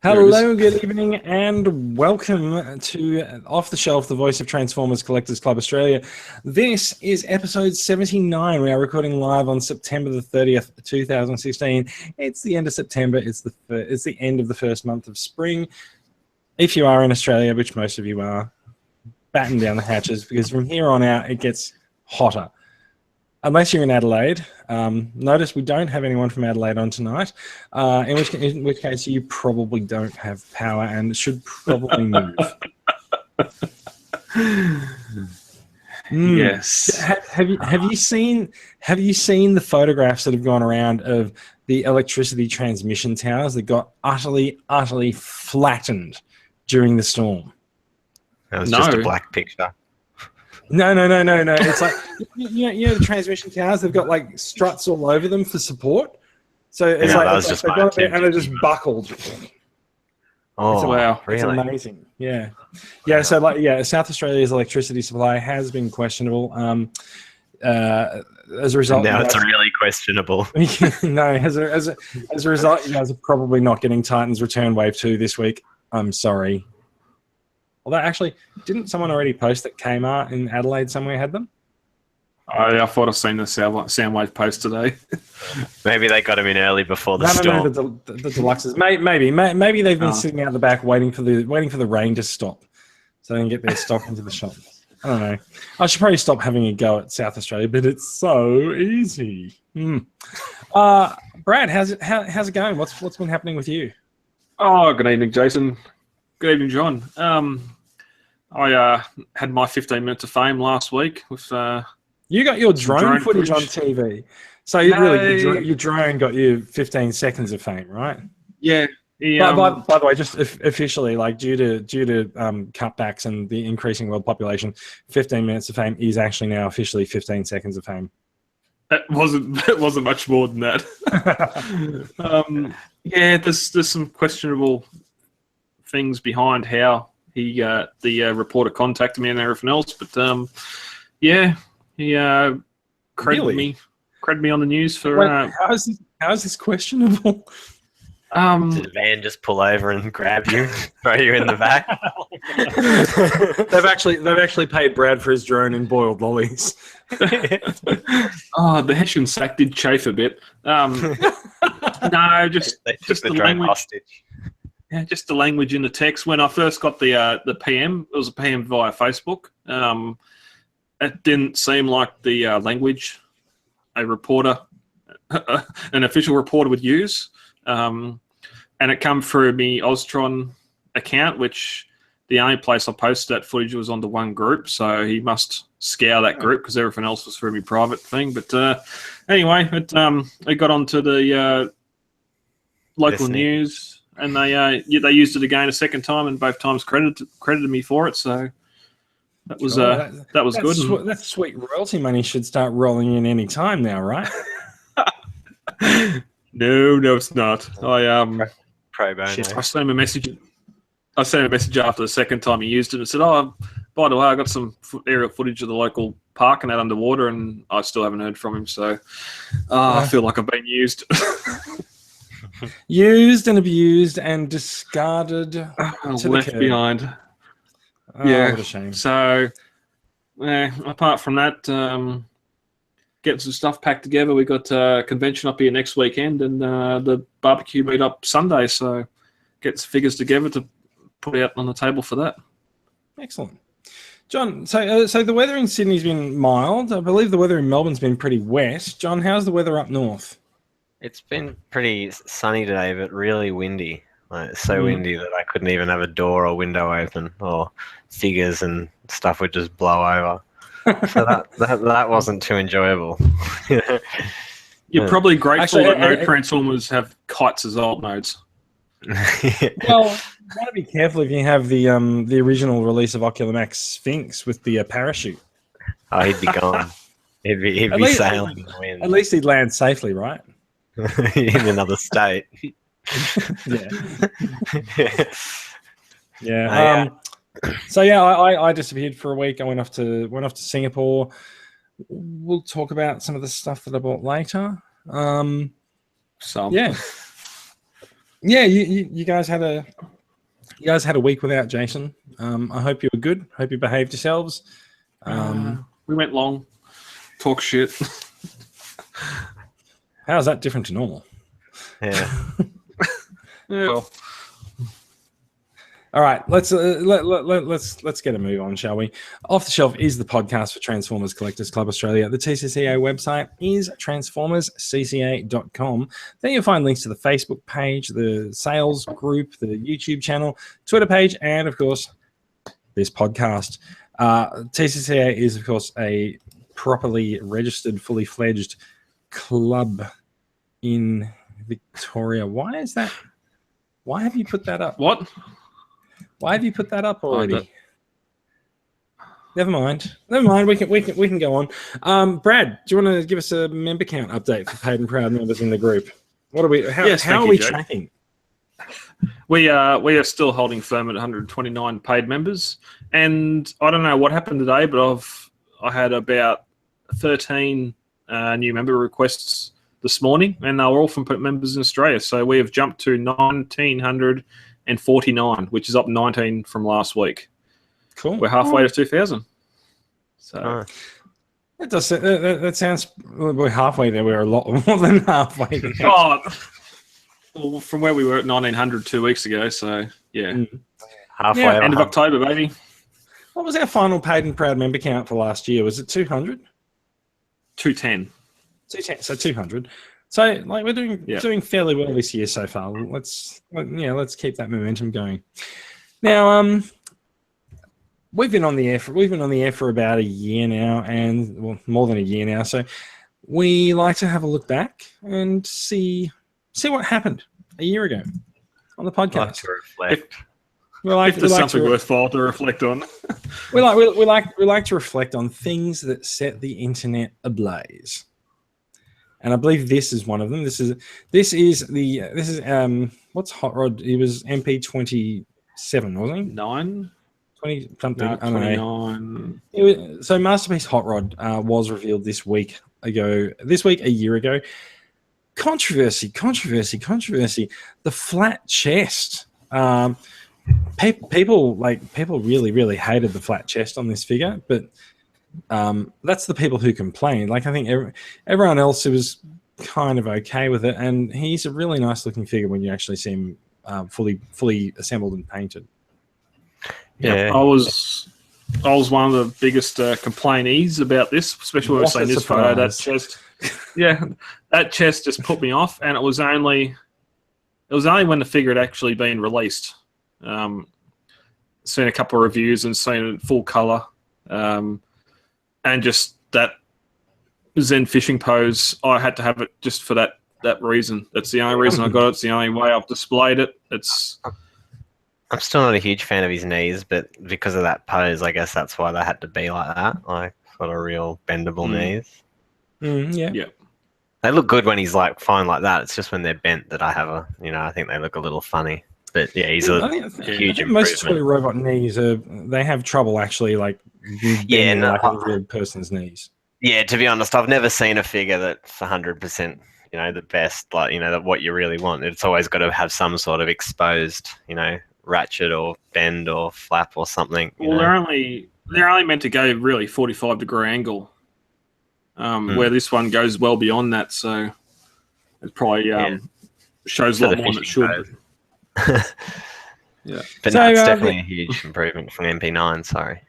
Hello, good evening, and welcome to Off the Shelf, the voice of Transformers Collectors Club Australia. This is episode 79. We are recording live on September the 30th, 2016. It's the end of September. It's the end of the first month of spring. If you are in Australia, which most of you are, batten down the hatches, because from here on out, it gets hotter. Unless you're in Adelaide. Notice we don't have anyone from Adelaide on tonight, in which case you probably don't have power and should probably move. Yes. Have you seen the photographs that have gone around of the electricity transmission towers that got utterly flattened during the storm? That was just a black picture. No. It's like you know the transmission towers. They've got like struts all over them for support. So it's they're just buckled. Oh, wow! It's really? Amazing. Yeah. So South Australia's electricity supply has been questionable. As a result, now it's really questionable. No, as a result, you guys are probably not getting Titans Return Wave 2 this week. I'm sorry. Although, actually, didn't someone already post that Kmart in Adelaide somewhere had them? I thought I'd seen the Soundwave post today. Maybe they got them in early before the storm. No, the deluxes. Maybe they've been sitting out the back waiting for the rain to stop, so they can get their stock into the shop. I don't know. I should probably stop having a go at South Australia, but it's so easy. Brad, how's it going? What's been happening with you? Oh, good evening, Jason. Good evening, John. I had my 15 minutes of fame last week with. You got your drone footage on TV, so your drone got you 15 seconds of fame, right? Yeah. By the way, just officially, like due to cutbacks and the increasing world population, 15 minutes of fame is actually now officially 15 seconds of fame. It wasn't much more than that. There's some questionable things behind how he the reporter contacted me and everything else, but he credited me on the news for. Wait, how is this questionable? Did the van just pull over and grab you, throw you in the back? They've actually paid Brad for his drone in boiled lollies. The Hessian sack did chafe a bit. No, just the drone language. hostage. Yeah, just the language in the text. When I first got the PM, it was a PM via Facebook. It didn't seem like the language a reporter, an official reporter would use. And it come through me Oztron account, which the only place I posted that footage was on the one group. So he must scour that group because everything else was through me private thing. But anyway, it got onto the local news. And they used it again a second time, and both times credited me for it. So that was good. That sweet royalty money should start rolling in any time now, right? No, it's not. Pro bono. I sent him a message. After the second time he used it and said, "Oh, by the way, I got some aerial footage of the local park and that underwater, and I still haven't heard from him. So I feel like I've been used." Used and abused and discarded, left behind. What a shame. So, apart from that, getting some stuff packed together. We got a convention up here next weekend and the barbecue meet up Sunday. So, get some figures together to put out on the table for that. Excellent, John. So the weather in Sydney's been mild. I believe the weather in Melbourne's been pretty wet. John, how's the weather up north? It's been pretty sunny today, but really windy. Like, so windy that I couldn't even have a door or window open, or figures and stuff would just blow over. So that wasn't too enjoyable. You're probably grateful that no Transformers have kites as alt modes. Well, you got to be careful if you have the original release of Ocular Max Sphinx with the parachute. Oh, he'd be gone. He'd be sailing in the wind. At least he'd land safely, right? In another state. I disappeared for a week. I went off to Singapore. We'll talk about some of the stuff that I bought later. yeah, you guys had a week without Jason. I hope you were good. Hope you behaved yourselves. We went long, talk shit. How's that different to normal? Yeah. Yeah, well, All right, let's get a move on, shall we? Off the Shelf is the podcast for Transformers Collectors Club Australia. The TCCA website is transformerscca.com. There you'll find links to the Facebook page, the sales group, the YouTube channel, Twitter page, and of course this podcast. TCCA is of course a properly registered, fully fledged club in Victoria. Why is that? Why have you put that up? what? Why have you put that up already? Never mind. We can go on. Brad, do you want to give us a member count update for paid and proud members in the group? What are we? How are we tracking? We are still holding firm at 129 paid members, and I don't know what happened today, but I had about 13 new member requests this morning, and they were all from members in Australia. So we have jumped to 1,949, which is up 19 from last week. Cool. We're halfway to 2,000. So that sounds. We're halfway there. We're a lot more than halfway there. Well, from where we were at 1,900 2 weeks ago. So yeah, Halfway. Yeah, end of October, baby. What was our final paid and proud member count for last year? Was it 200? 210. 210. So 200. So like we're doing fairly well this year so far. Let's keep that momentum going. Now, we've been on the air for about a year now, and well, more than a year now. So we like to have a look back and see what happened a year ago on the podcast. Like to reflect. If there's something worthwhile to reflect on. we like to reflect on things that set the internet ablaze. And I believe this is one of them. This is what's Hot Rod? He was MP 27, wasn't he? 9? 20 something. No, I don't know. 29. So Masterpiece Hot Rod was revealed this week a year ago. Controversy. The flat chest. People really hated the flat chest on this figure, but that's the people who complained. Like I think everyone else was kind of okay with it, and he's a really nice looking figure when you actually see him fully assembled and painted. Yeah, I was one of the biggest complainees about this, especially when we're saying this photo. That chest, that chest just put me off, and it was only when the figure had actually been released. Seen a couple of reviews and seen it full color, and just that Zen fishing pose. I had to have it just for that reason. That's the only reason I got it. It's the only way I've displayed it. I'm still not a huge fan of his knees, but because of that pose, I guess that's why they had to be like that. Like, got a real bendable knees. Yeah. They look good when he's like fine like that. It's just when they're bent that I have I think they look a little funny. But yeah, he's a huge improvement. Most toy robot knees they have trouble actually like bending like a real person's knees. Yeah, to be honest, I've never seen a figure that's 100%, the best, like, what you really want. It's always got to have some sort of exposed, ratchet or bend or flap or something. Well, they're only meant to go really 45-degree angle, where this one goes well beyond that. So it probably shows a lot more than it should. Yeah, but no, it's definitely a huge improvement from MP9. Sorry.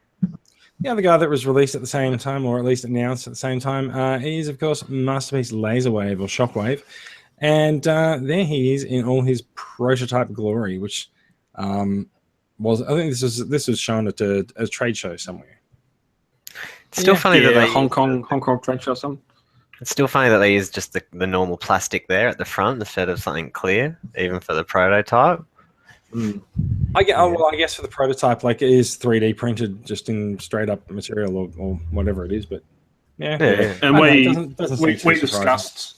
The other guy that was released at the same time, or at least announced at the same time, is of course Masterpiece Laserwave or Shockwave, and there he is in all his prototype glory, which was, I think this was shown at a trade show somewhere. It's still funny that they Hong Kong trade show or something. It's still funny that they use just the normal plastic there at the front instead of something clear, even for the prototype. I guess for the prototype, like it is 3D printed just in straight up material or whatever it is, but yeah. And we discussed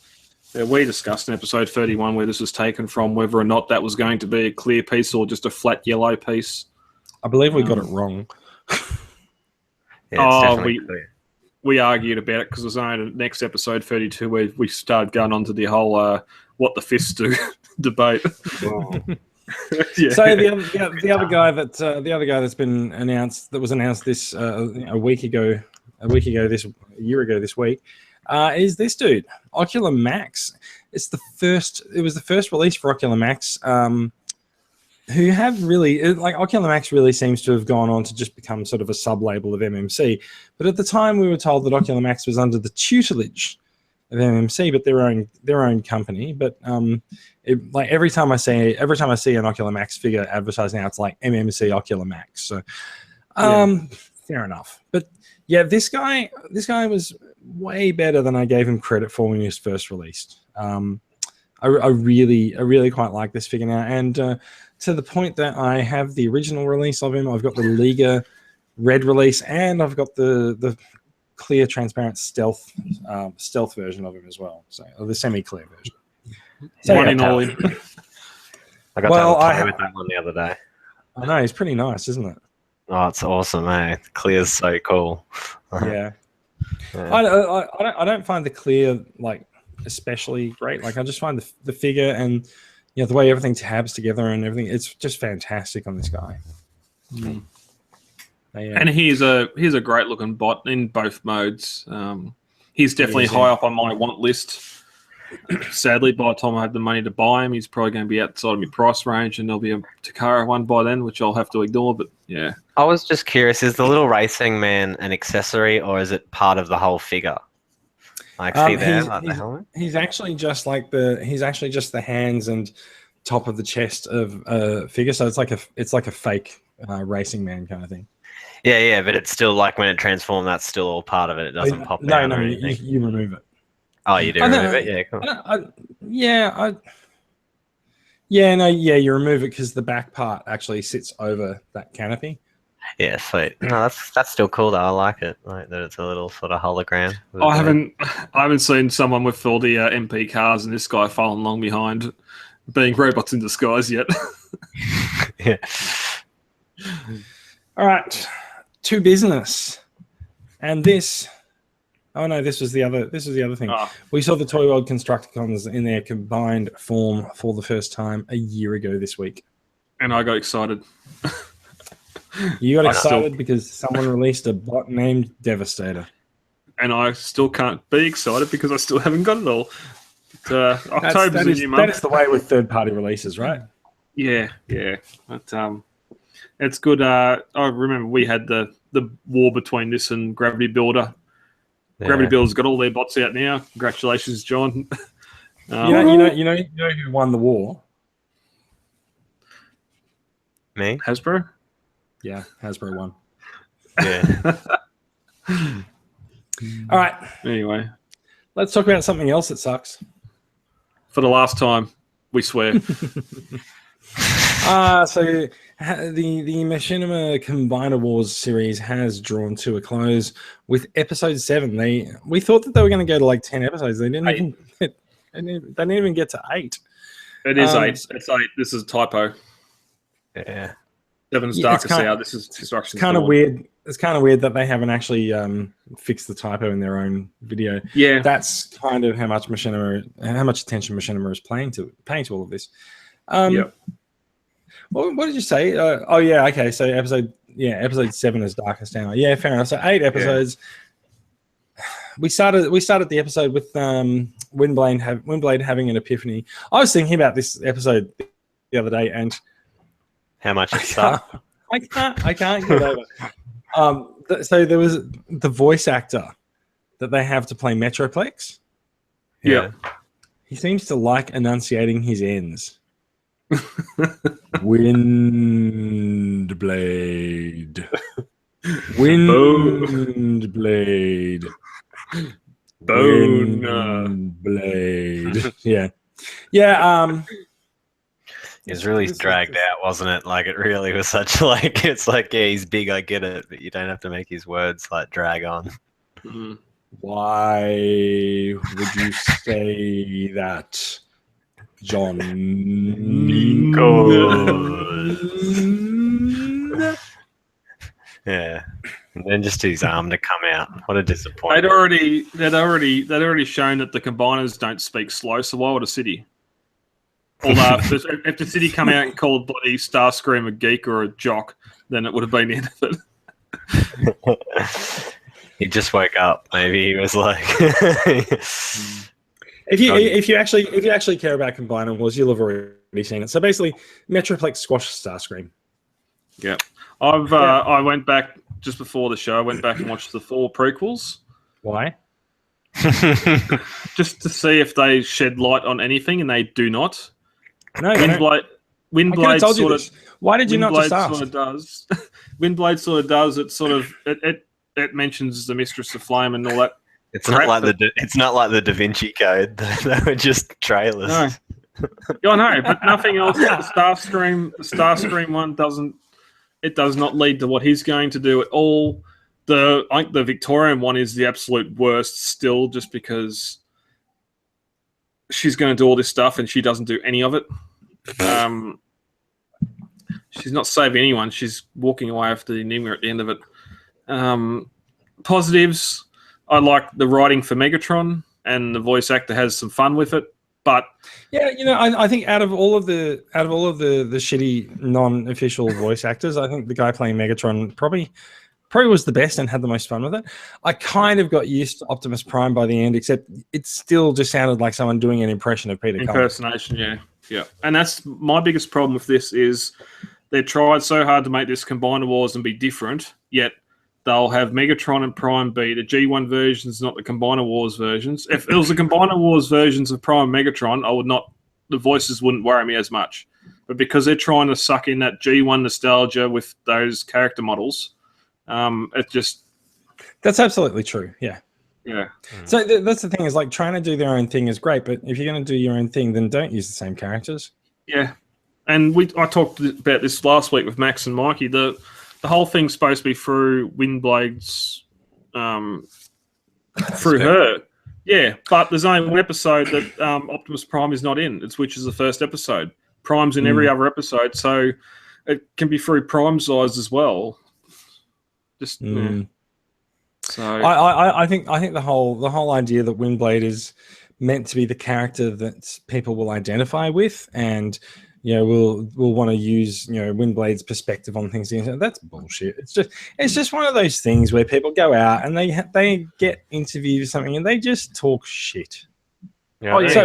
in episode 31 where this was taken from, whether or not that was going to be a clear piece or just a flat yellow piece. I believe we got it wrong. We argued about it because it was only the next episode 32 where we started going on to the whole what the fists do. debate. Oh. Yeah. So the other guy that's been announced, that was announced this a year ago this week, is this dude, Ocular Max. It was the first release for Ocular Max, who have really, like, Ocular Max really seems to have gone on to just become sort of a sub-label of MMC. But at the time, we were told that Ocular Max was under the tutelage of MMC, but their own company. But like every time I see an Ocular Max figure advertised now, it's like MMC Ocular Max. So fair enough. But yeah, this guy was way better than I gave him credit for when he was first released. I really quite like this figure now, and to the point that I have the original release of him. I've got the Liga red release, and I've got the clear, transparent stealth version of him as well. So the semi-clear version. So, One in all. I got to play with that one the other day. I know, he's pretty nice, isn't it? Oh, it's awesome, eh? Clear's so cool. Yeah. Yeah. I don't find the clear like especially great. Like, I just find the figure and the way everything tabs together and everything, it's just fantastic on this guy. Mm. Yeah. And he's a great looking bot in both modes. He's definitely high up on my want list. Sadly, by the time I have the money to buy him, he's probably going to be outside of my price range, and there'll be a Takara one by then, which I'll have to ignore. But yeah, I was just curious: is the little racing man an accessory, or is it part of the whole figure? Like, see there, like the helmet. He's actually just the hands and top of the chest of a figure, so it's like a fake racing man kind of thing. Yeah, but it's still like when it transforms, that's still all part of it. It doesn't pop down. No, you remove it. Oh, you do remove it? Yeah, cool. You remove it because the back part actually sits over that canopy. Yeah, sweet. No, that's still cool though. I like it, like that it's a little sort of hologram. I haven't seen someone with all the MP cars and this guy following along behind, being robots in disguise yet. Yeah. All right, to business, and this. Oh no, this was the other thing. Oh. We saw the Toy World Constructicons in their combined form for the first time a year ago this week. And I got excited. You got excited because someone released a bot named Devastator. And I still can't be excited because I still haven't got it all. But, October's a new month. That is the way with third-party releases, right? Yeah. But it's good. I remember we had the war between this and Gravity Builder. Yeah. Gravity Builder's got all their bots out now. Congratulations, John. You know who won the war? Me? Hasbro? Yeah, Hasbro won. Yeah. All right. Anyway, let's talk about something else that sucks. For the last time, we swear. So the Machinima Combiner Wars series has drawn to a close with episode 7. We thought that they were going to go to like 10 episodes. They didn't even get to 8. It is 8. It's 8. This is a typo. Yeah. 7's Darkest Hour. This is Destruction. Kind of weird. It's kind of weird that they haven't actually fixed the typo in their own video. Yeah. That's kind of how much attention Machinima is paying to all of this. Yep. What did you say? Okay. So episode 7 is Darkest Hour. Yeah, fair enough. So 8 episodes. Yeah. We started the episode with Windblade having an epiphany. I was thinking about this episode the other day, and how much it sucked. I can't get over. So there was the voice actor that they have to play Metroplex. Yeah. He seems to like enunciating his N's. Windblade. Windblade. Bone. Windblade. Yeah. Yeah. It was really dragged out, wasn't it? Like, it really was such like, it's like, yeah, he's big, I get it, but you don't have to make his words like drag on. Mm-hmm. Why would you say that, John? Yeah, and then just his arm to come out. What a disappointment! They'd already shown that the combiners don't speak slow. So why would a city? Although if the city come out and called bloody Starscream a geek or a jock, then it would have been the end of it. He just woke up. Maybe he was like. If you actually care about Combiner Wars, you'll have already seen it. So basically, Metroplex squashed Starscream. Yeah, I went back just before the show. I went back and watched the 4 prequels. Why? Just to see if they shed light on anything, and they do not. No, Windblade sort of. Why did you not just ask? Sort of does. Windblade sort of does. It sort of it mentions the Mistress of Flame and all that. It's not like the Da Vinci Code. They were just trailers. No. I know, but nothing else. The Starscream one doesn't. It does not lead to what he's going to do at all. I think the Victorian one is the absolute worst still, just because she's going to do all this stuff and she doesn't do any of it. She's not saving anyone. She's walking away after the enigma at the end of it. Positives, I like the writing for Megatron, and the voice actor has some fun with it. But yeah, I think out of all of the shitty non-official voice actors, I think the guy playing Megatron probably was the best and had the most fun with it. I kind of got used to Optimus Prime by the end, except it still just sounded like someone doing an impression of Peter Cullen. Impersonation, yeah. And that's my biggest problem with this is they tried so hard to make this Combiner Wars and be different, yet they'll have Megatron and Prime be the G1 versions, not the Combiner Wars versions. If it was the Combiner Wars versions of Prime and Megatron, the voices wouldn't worry me as much. But because they're trying to suck in that G1 nostalgia with those character models, it just... That's absolutely true, yeah. Yeah. So that's the thing, is like trying to do their own thing is great, but if you're going to do your own thing, then don't use the same characters. Yeah. And I talked about this last week with Max and Mikey. The whole thing's supposed to be through Windblade's, through her. Yeah, but there's only one episode that Optimus Prime is not in. It's which is the first episode. Prime's in every other episode, so it can be through Prime's eyes as well. Just yeah. So I think the whole idea that Windblade is meant to be the character that people will identify with, and we'll want to use Windblade's perspective on things. That's bullshit. It's just one of those things where people go out and they get interviewed or something and they just talk shit. Yeah, does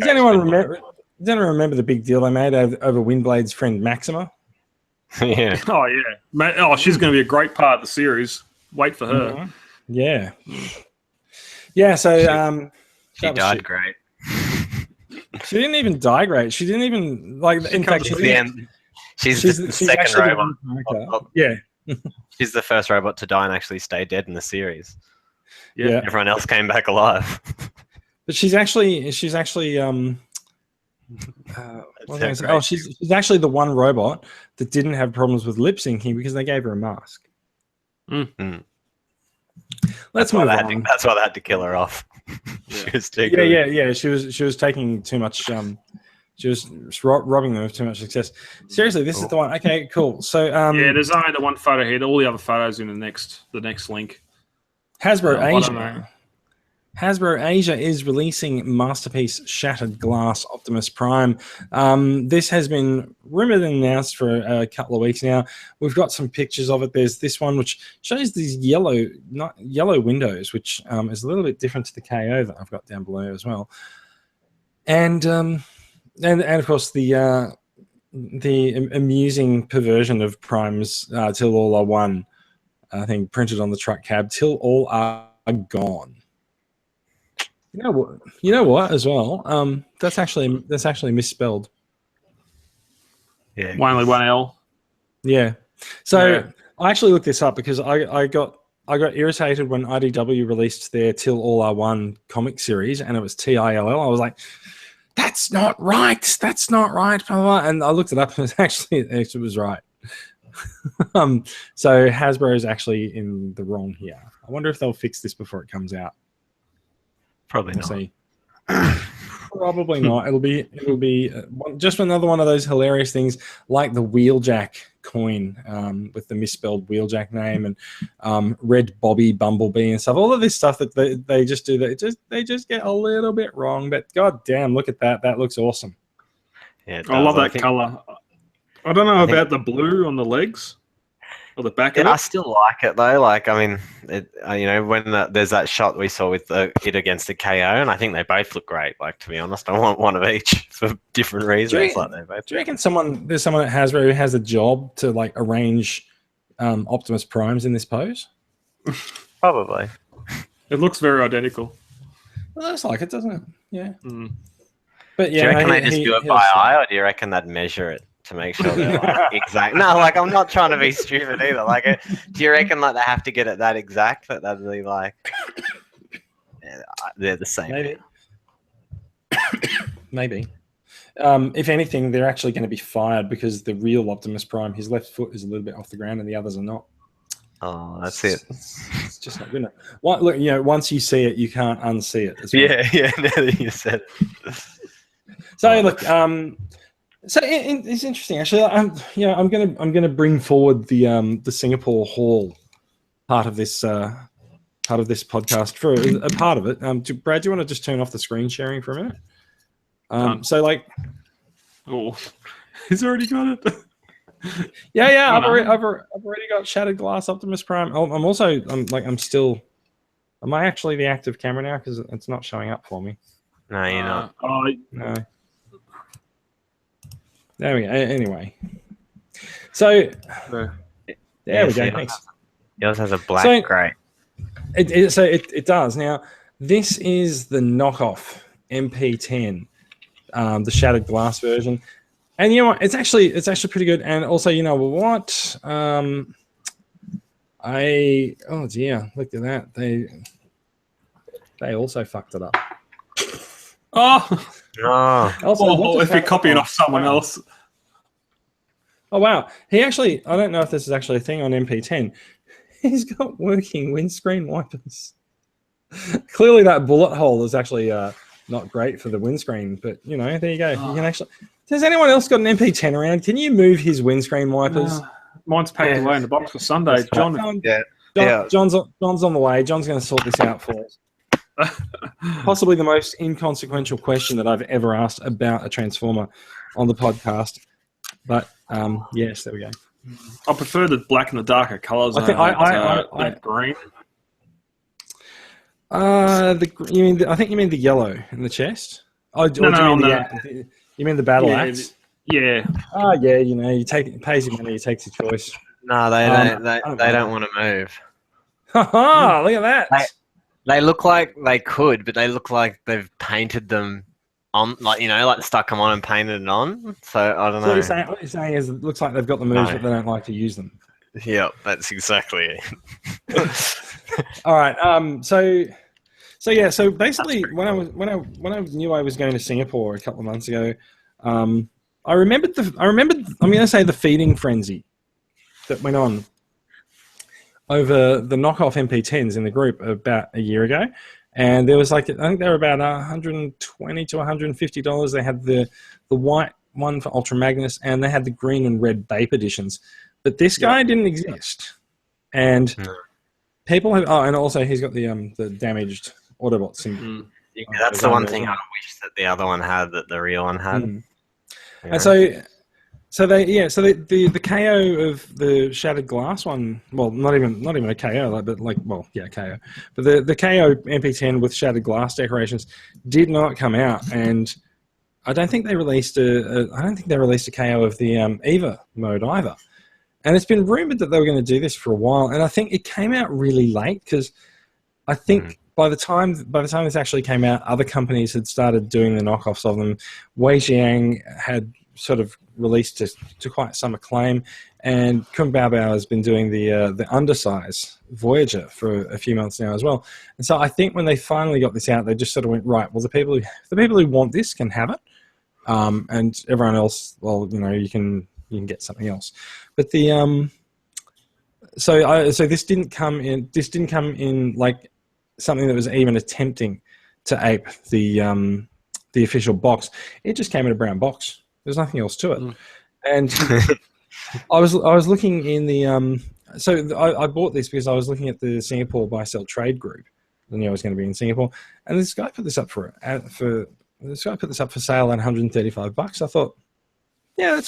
anyone remember the big deal they made over Windblade's friend Maxima? Yeah. Oh yeah. Oh, she's going to be a great part of the series. Wait for her. Mm-hmm. Yeah. Yeah. So she died great. She didn't even die great. She didn't even In fact, she's the second robot. Yeah. She's the first robot to die and actually stay dead in the series. Yeah. Everyone else came back alive. But she's actually she's actually the one robot that didn't have problems with lip syncing because they gave her a mask. Mm-hmm. Let's move on. That's why they had to kill her off. She was too good. Yeah. She was taking too much. She was robbing them of too much success. Seriously, this is the one. Okay, cool. So yeah, there's only the one photo here. All the other photos in the next link. Hasbro Asia. Hasbro Asia is releasing Masterpiece Shattered Glass Optimus Prime. This has been rumored and announced for a couple of weeks now. We've got some pictures of it. There's this one which shows these yellow windows, which is a little bit different to the KO that I've got down below as well. And of course the amusing perversion of Prime's "Till All Are One," I think printed on the truck cab. Till all are gone. You know what? As well, that's actually misspelled. Yeah, only one L. Yeah. So I actually looked this up because I got irritated when IDW released their Till All Are One comic series and it was TILL. I was like, that's not right. That's not right. Blah, blah, blah. And I looked it up and it was right. So Hasbro is actually in the wrong here. I wonder if they'll fix this before it comes out. Probably not. See. Probably not. It'll be just another one of those hilarious things like the Wheeljack coin with the misspelled Wheeljack name and Red Bobby Bumblebee and stuff. All of this stuff that they just do, they just get a little bit wrong. But god damn, look at that. That looks awesome. Yeah, it I love does. that think- color. I don't know I think- about the blue on the legs or the back Yeah, of I it. still like it though. Like, I mean, when there's that shot we saw with it against the KO, and I think they both look great. Like, to be honest, I want one of each for different reasons. Like, they both. Do you reckon there's someone at Hasbro who has a job to like arrange Optimus Primes in this pose? Probably. It looks very identical. Well, it looks like it, doesn't it? Yeah. Mm. But yeah, Do you reckon no, they just do it by eye, or do you reckon they'd measure it to make sure they're like exact? No, like, I'm not trying to be stupid either. Like, do you reckon like they have to get it that exact that they'd be like, yeah, they're the same? Maybe. Maybe. If anything, they're actually going to be fired because the real Optimus Prime, his left foot is a little bit off the ground and the others are not. Oh, that's it. It's just not good enough. Look, once you see it, you can't unsee it. Yeah. Now that you said it. So look, so it's interesting actually. I'm gonna bring forward the Singapore Hall part of this podcast for a part of it. Brad, do you want to just turn off the screen sharing for a minute? So like, Oh, he's already got it. yeah. I've already got Shattered Glass Optimus Prime. I'm still. Am I actually the active camera now? Because it's not showing up for me. No, you're not. No. There we go. Anyway, so there we go. Thanks. Yours has a black grey. It does. Now, this is the knockoff MP10, the Shattered Glass version, and you know what? It's actually pretty good. And also, you know what? Oh dear, look at that. They also fucked it up. Oh, Oh, if you're copying off someone else. Oh wow, I don't know if this is actually a thing on MP10. He's got working windscreen wipers. Clearly, that bullet hole is actually not great for the windscreen, but there you go. You can actually. Has anyone else got an MP10 around? Can you move his windscreen wipers? Mine's packed away in the box for Sunday. John, John's on the way. John's going to sort this out for us. Possibly the most inconsequential question that I've ever asked about a Transformer on the podcast, but yes, there we go. I prefer the black and the darker colours. I think green. I think you mean the yellow in the chest. Oh, you mean the battle axe? Yeah. Oh yeah, he pays his money, he takes his choice. No, they don't. They don't want to move. Ha! Look at that. They look like they could, but they look like they've painted them on, like stuck them on and painted it on. So I don't know. What you're saying is it looks like they've got the moves, but they don't like to use them. Yeah, that's exactly it. All right. So basically, when I knew I was going to Singapore a couple of months ago, I remembered. I'm going to say the feeding frenzy that went on over the knockoff MP10s in the group about a year ago. And there was I think they were about $120 to $150. They had the white one for Ultra Magnus, and they had the green and red Bape editions. But this guy didn't exist. And people have, and also he's got the damaged Autobot symbol. Yeah, that's the one thing I wish that the other one had, that the real one had. Yeah. And the KO of the Shattered Glass one, well, not even a KO, KO. But the KO MP10 with Shattered Glass decorations did not come out, and I don't think they released a KO of the Eva mode either. And it's been rumored that they were going to do this for a while, and I think it came out really late because I think by the time this actually came out, other companies had started doing the knockoffs of them. Wei Jiang had sort of released to quite some acclaim, and Kung Bao Bao has been doing the undersize Voyager for a few months now as well. And so I think when they finally got this out, they just sort of went, right, well, the people who want this can have it, and everyone else, well, you can get something else. But so this didn't come in like something that was even attempting to ape the official box. It just came in a brown box. There's nothing else to it. And I was looking in the so I bought this because I was looking at the Singapore buy sell trade group. I knew I was going to be in Singapore, and this guy put this up for sale at $135. I thought, yeah,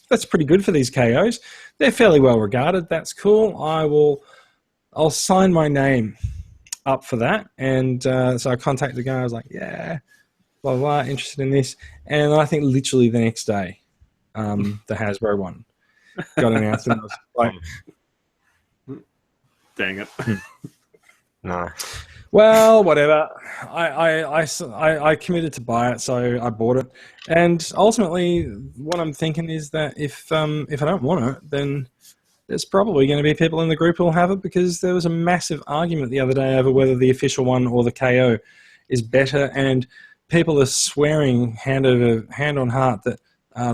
that's pretty good for these KOs. They're fairly well regarded. That's cool. I'll sign my name up for that. And so I contacted the guy. I was like, yeah, blah, blah, blah, interested in this. And I think literally the next day, the Hasbro one got announced. And I was like, dang it. No. well, whatever. I committed to buy it, so I bought it. And ultimately, what I'm thinking is that if I don't want it, then there's probably going to be people in the group who will have it, because there was a massive argument the other day over whether the official one or the KO is better, and people are swearing hand on heart that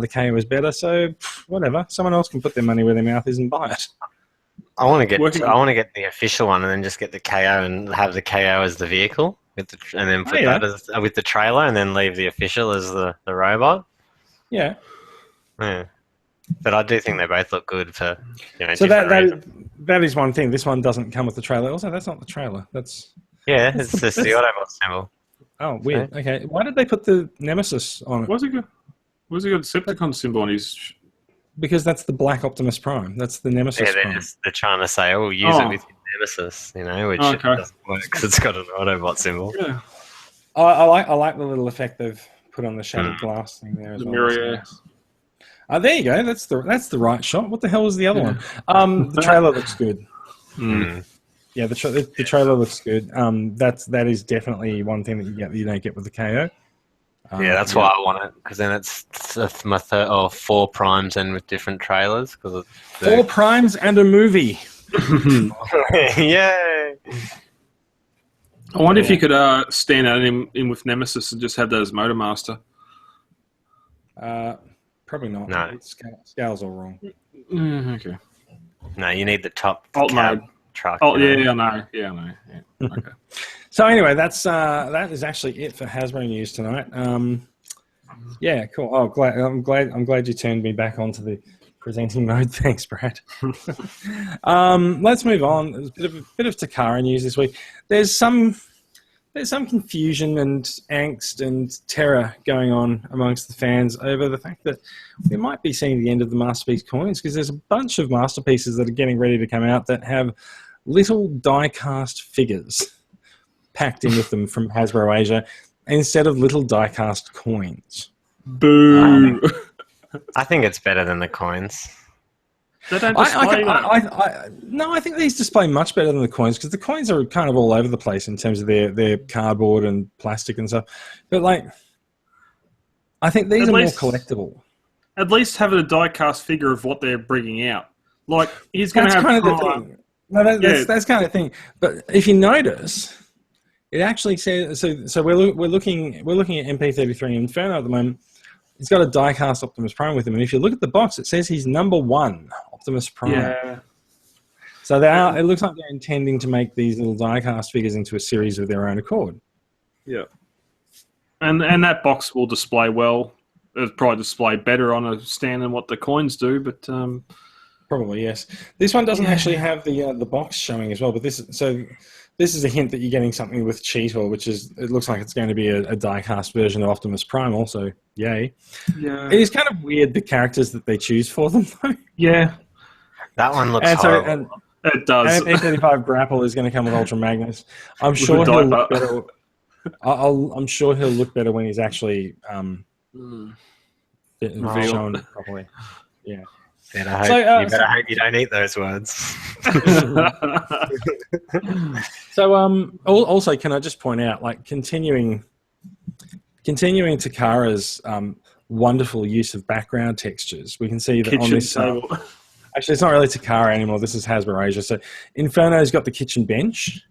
the KO is better. So whatever, someone else can put their money where their mouth is and buy it. I want to get the official one and then just get the KO and have the KO as the vehicle and then put that as with the trailer, and then leave the official as the robot. Yeah. Yeah. But I do think they both look good for So that is one thing. This one doesn't come with the trailer. Also, that's not the trailer. That's it's just the Autobot symbol. Oh, weird. Okay, why did they put the Nemesis on it? What's he got a Decepticon symbol on his? Because that's the Black Optimus Prime. That's the Nemesis Prime. They're trying to say, use it with your Nemesis, which doesn't work because it's got an Autobot symbol. Yeah. I like the little effect they've put on the shattered glass thing there as well. Mirror, there you go. That's the right shot. What the hell was the other one? The trailer looks good. Yeah, the trailer looks good. That is definitely one thing that you don't get with the KO. That's why I want it, because then it's my 4 primes and with different trailers. 4 primes and a movie. Yay! I wonder if you could stand out in with Nemesis and just have that as Motormaster. Probably not. No. Scale's all wrong. Okay. No, you need the top Alt cab mode. truck. Oh, yeah, I know. Yeah, I know. Yeah. Okay. So anyway, that is actually it for Hasbro news tonight. Yeah, cool. Oh, I'm glad you turned me back onto the presenting mode. Thanks, Brad. Let's move on. There's a bit of Takara news this week. There's some confusion and angst and terror going on amongst the fans over the fact that we might be seeing the end of the Masterpiece coins, because there's a bunch of Masterpieces that are getting ready to come out that have little die-cast figures packed in with them from Hasbro Asia instead of little die-cast coins. Boo! I think it's better than the coins. They don't display No, I think these display much better than the coins, because the coins are kind of all over the place in terms of their cardboard and plastic and stuff. But I think these are more collectible. At least have a die-cast figure of what they're bringing out. Like, he's going to have kind of the thing. No, that's kind of the thing. But if you notice, it actually says so. We're looking at MP33 Inferno at the moment. He's got a die-cast Optimus Prime with him, and if you look at the box, it says he's number 1 Optimus Prime. Yeah. So it looks like they're intending to make these little die-cast figures into a series of their own accord. Yeah. And that box will display well. It'll probably display better on a stand than what the coins do, but probably yes. This one doesn't actually have the box showing as well, but this is a hint that you're getting something with Cheetor, which is, it looks like it's going to be a die-cast version of Optimus Prime also. Yay. Yeah. It is kind of weird, the characters that they choose for them, though. Yeah. That one looks horrible. It does. And P35 Grapple is going to come with Ultra Magnus. I'm sure he'll look better. I'm sure he'll look better when he's actually shown properly. Yeah. You better hope you don't eat those words. So, also, can I just point out, continuing Takara's wonderful use of background textures, we can see that on this table. Actually, it's not really Takara anymore. This is Hasbro Asia. So, Inferno's got the kitchen bench.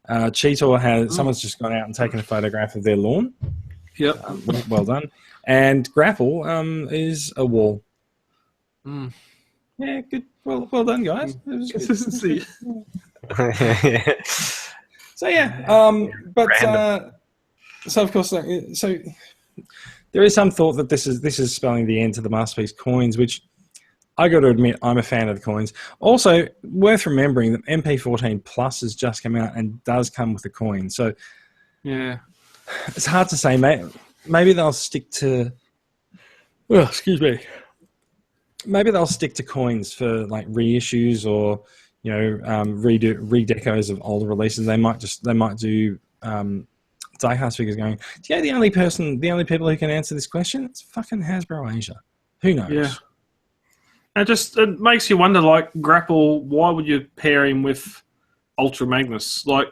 Cheetor has someone's just gone out and taken a photograph of their lawn. Yep. Well done. And Grapple is a wall. Mm. Yeah, good. Well done, guys. Consistency. So yeah, so of course, so there is some thought that this is spelling the end to the Masterpiece coins, which I got to admit I'm a fan of the coins. Also, worth remembering that MP14 Plus has just come out and does come with the coin. So yeah, it's hard to say. Maybe they'll stick to. Oh, excuse me. maybe they'll stick to coins for like reissues or redecos of older releases. They might do diecast figures going. Do you know the only people who can answer this question? It's fucking Hasbro Asia. Who knows? Yeah. It makes you wonder, like, Grapple, why would you pair him with Ultra Magnus? Like,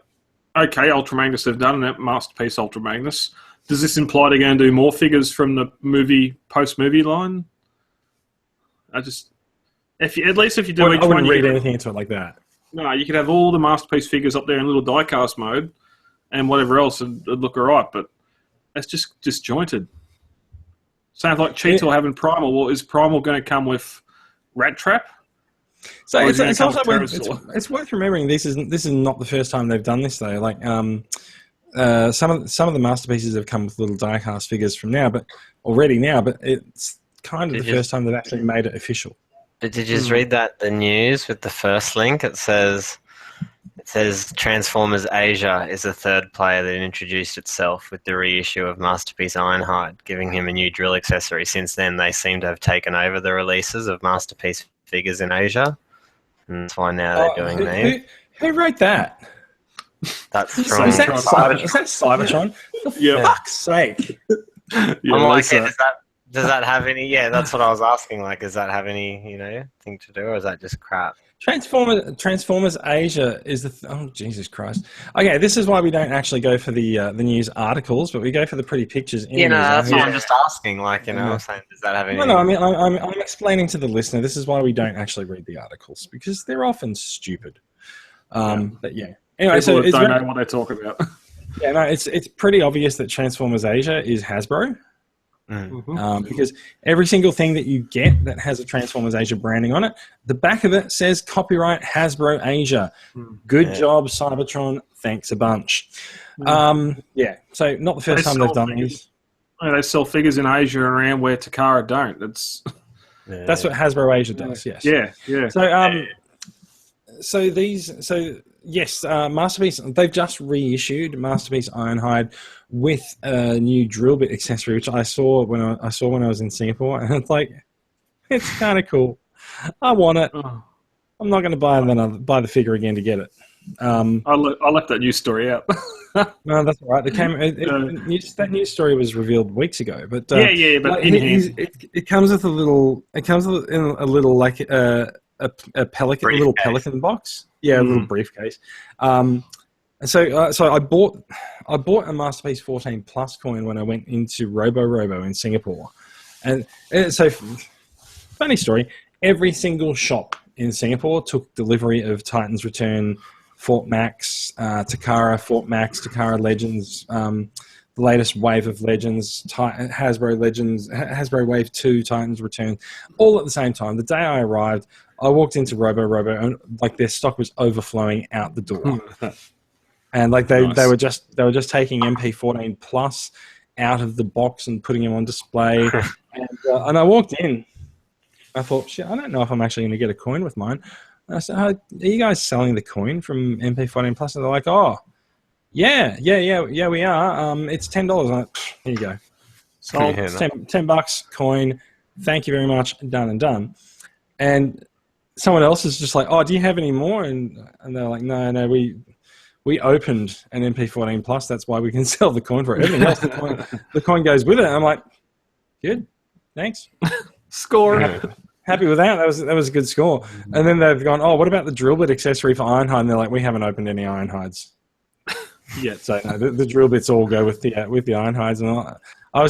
okay, Ultra Magnus have done it, Masterpiece Ultra Magnus. Does this imply they're going to do more figures from the post-movie line? At least if you do each one, I wouldn't read anything into it like that. No, you could have all the Masterpiece figures up there in little diecast mode, and whatever else would look alright. But that's just disjointed. Sounds like Cheetor having Primal. Well, is Primal going to come with Rat Trap? So it's also worth remembering this is not the first time they've done this though. Like some of the Masterpieces have come with little diecast figures from now, but it's kind of the first time they've actually made it official. But did you just read the news with the first link? It says Transformers Asia is the third player that introduced itself with the reissue of Masterpiece Ironhide, giving him a new drill accessory. Since then, they seem to have taken over the releases of Masterpiece figures in Asia, and that's why now they're doing these. Who wrote that? That's from Is that Cybertron? For fuck's sake! I'm like, does that have any? Yeah, that's what I was asking. Like, does that have any, thing to do, or is that just crap? Transformers Asia is oh Jesus Christ! Okay, this is why we don't actually go for the news articles, but we go for the pretty pictures. That's what I'm just asking. Like, I'm saying, does that have any? No. I mean, I'm explaining to the listener. This is why we don't actually read the articles because they're often stupid. But yeah. Anyway, people don't know what they talk about. Yeah, no, it's pretty obvious that Transformers Asia is Hasbro. Because every single thing that you get that has a Transformers Asia branding on it, the back of it says copyright Hasbro Asia. Good job, Cybertron. Thanks a bunch. Yeah, so not the first time they've done these. They sell figures in Asia around where Takara don't. That's what Hasbro Asia does. Yes. Yeah. So yes, Masterpiece. They've just reissued Masterpiece Ironhide with a new drill bit accessory, which I saw when I was in Singapore, and it's like, it's kind of cool. I want it. I'm not going to buy it, and then I'll buy the figure again to get it. I left that news story out. No, that's all right. That news story was revealed weeks ago, but but it comes with a little. It comes with a little like a little pelican box. Yeah, a little briefcase. So I bought a Masterpiece 14 Plus coin when I went into Robo in Singapore, and so funny story. Every single shop in Singapore took delivery of Titan's Return, Fort Max, Takara, Fort Max, Takara Legends, the latest wave of Legends, Hasbro Legends, Hasbro Wave 2, Titan's Return, all at the same time. The day I arrived, I walked into Robo, and like their stock was overflowing out the door. And like they were just taking MP14 Plus out of the box and putting them on display. And I walked in. I thought, shit, I don't know if I'm actually going to get a coin with mine. And I said, are you guys selling the coin from MP14 Plus? And they're like, oh, yeah, we are. It's $10. I'm like, here you go. Sold. It's $10 coin. Thank you very much. Done. And someone else is just like, oh, do you have any more? And they're like, no, we opened an MP14 Plus. That's why we can sell the coin for it. Everything else, the coin goes with it. I'm like, good, thanks. Score. Happy with that. That was a good score. And then they've gone, oh, what about the drill bit accessory for Ironhide? And they're like, we haven't opened any Ironhides yet. So no, the drill bits all go with the Ironhides. And I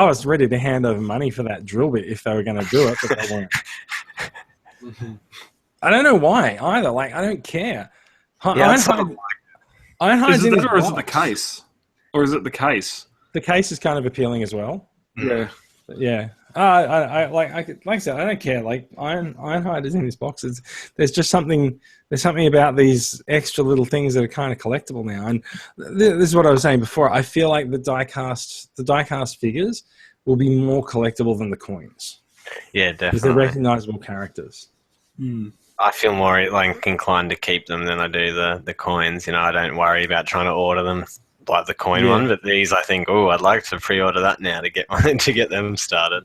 was ready to hand over money for that drill bit if they were going to do it, but they weren't. I don't know why either. Like, I don't care. Ironhide's is in it that, or is it the case? Or is it the case? The case is kind of appealing as well. Yeah. Yeah. Like I said, I don't care. Like Ironhide is in this box. There's just something. There's something about these extra little things that are kind of collectible now. And this is what I was saying before. I feel like the diecast figures will be more collectible than the coins. Yeah, definitely. Because they're recognizable characters. I feel more like inclined to keep them than I do the coins. I don't worry about trying to order them like the coin one, but these I think, I'd like to pre-order that now to get them started.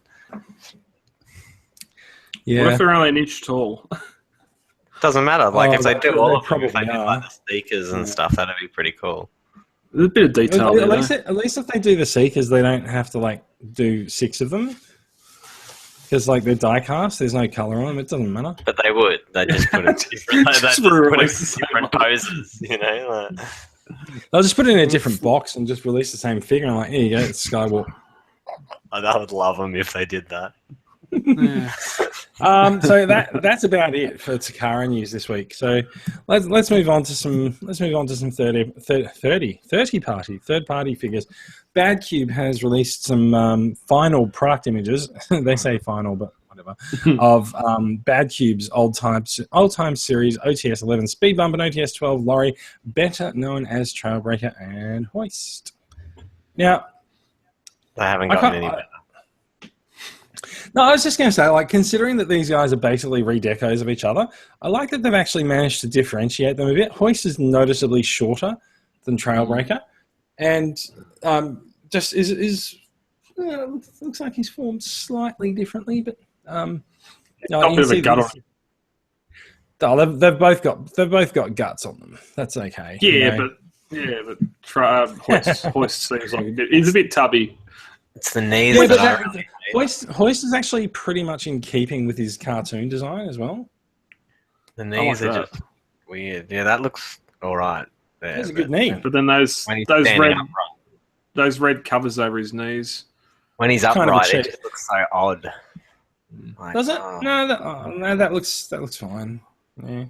Yeah. What if they're only an inch tall? Doesn't matter. Like if they do all of them, if they probably do like the sneakers and stuff, that'd be pretty cool. There's a bit of detail there. At least if they do the Seekers, they don't have to like do 6 of them. Because like they're die cast, there's no colour on them. It doesn't matter. But they would. They just put it different. They just put it in different poses. You know. Like. They'll just put it in a different box and just release the same figure. And I'm like, here you go, it's Skywalk. I would love them if they did that. Yeah. So that's about it for Takara news this week. So let's move on to some third party figures. Bad Cube has released some final product images. They say final, but whatever. Of Bad Cube's old time series OTS 11 Speed Bump and OTS 12 Lorry, better known as Trailbreaker and Hoist. Now, I haven't gotten any better. No, I was just going to say, like, considering that these guys are basically redecos of each other, I like that they've actually managed to differentiate them a bit. Hoist is noticeably shorter than Trailbreaker, and just looks like he's formed slightly differently, but no, you can see they've both got guts on them. That's okay. Yeah, but Hoist seems like he's a bit tubby. It's the knees. Yeah, Hoist is actually pretty much in keeping with his cartoon design as well. The knees are just weird. Yeah, that looks all right. That's a good knee. But then those red covers over his knees. When he's upright, it just looks so odd. Like, does it? No, that looks fine. Yeah.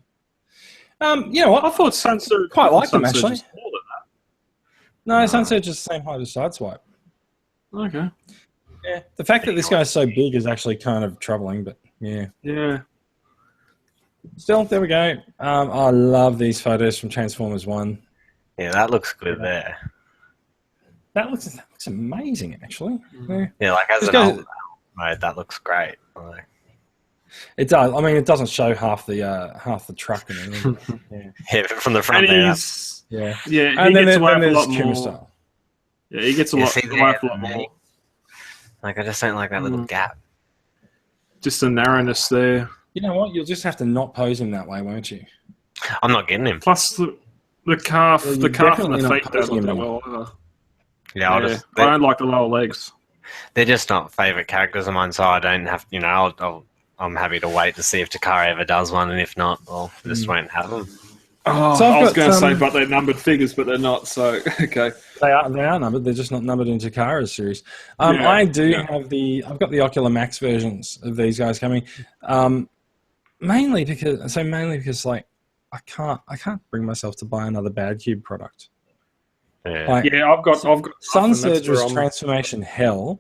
You know what? I thought Sunsurge quite like them actually. No, Sunsurge is the same height as Sideswipe. Okay. Yeah, the fact that this guy's so big is actually kind of troubling, but yeah. Yeah. Still, there we go. I love these photos from Transformers 1. Yeah, that looks good there. That looks amazing, actually. Yeah, like as an old mode, that looks great. Like, it does. I mean, it doesn't show half the truck and everything. Yeah, from the front there. Yeah. And then there's a lot more. Style. Yeah, he gets a lot more. Like, I just don't like that little gap. Just the narrowness there. You know what? You'll just have to not pose him that way, won't you? I'm not getting him. Plus the calf, and the feet don't look that well either. Yeah, I don't like the lower legs. They're just not favourite characters of mine, so I don't have. You know, I'm happy to wait to see if Takara ever does one, and if not, well, just won't have them. Oh, so I was going to say, but they're numbered figures, but they're not. So okay, they are numbered. They're just not numbered in Takara's series. I've got the Ocular Max versions of these guys coming, mainly because like I can't bring myself to buy another Bad Cube product. Yeah, I've got. Sunsurge was transformation hell,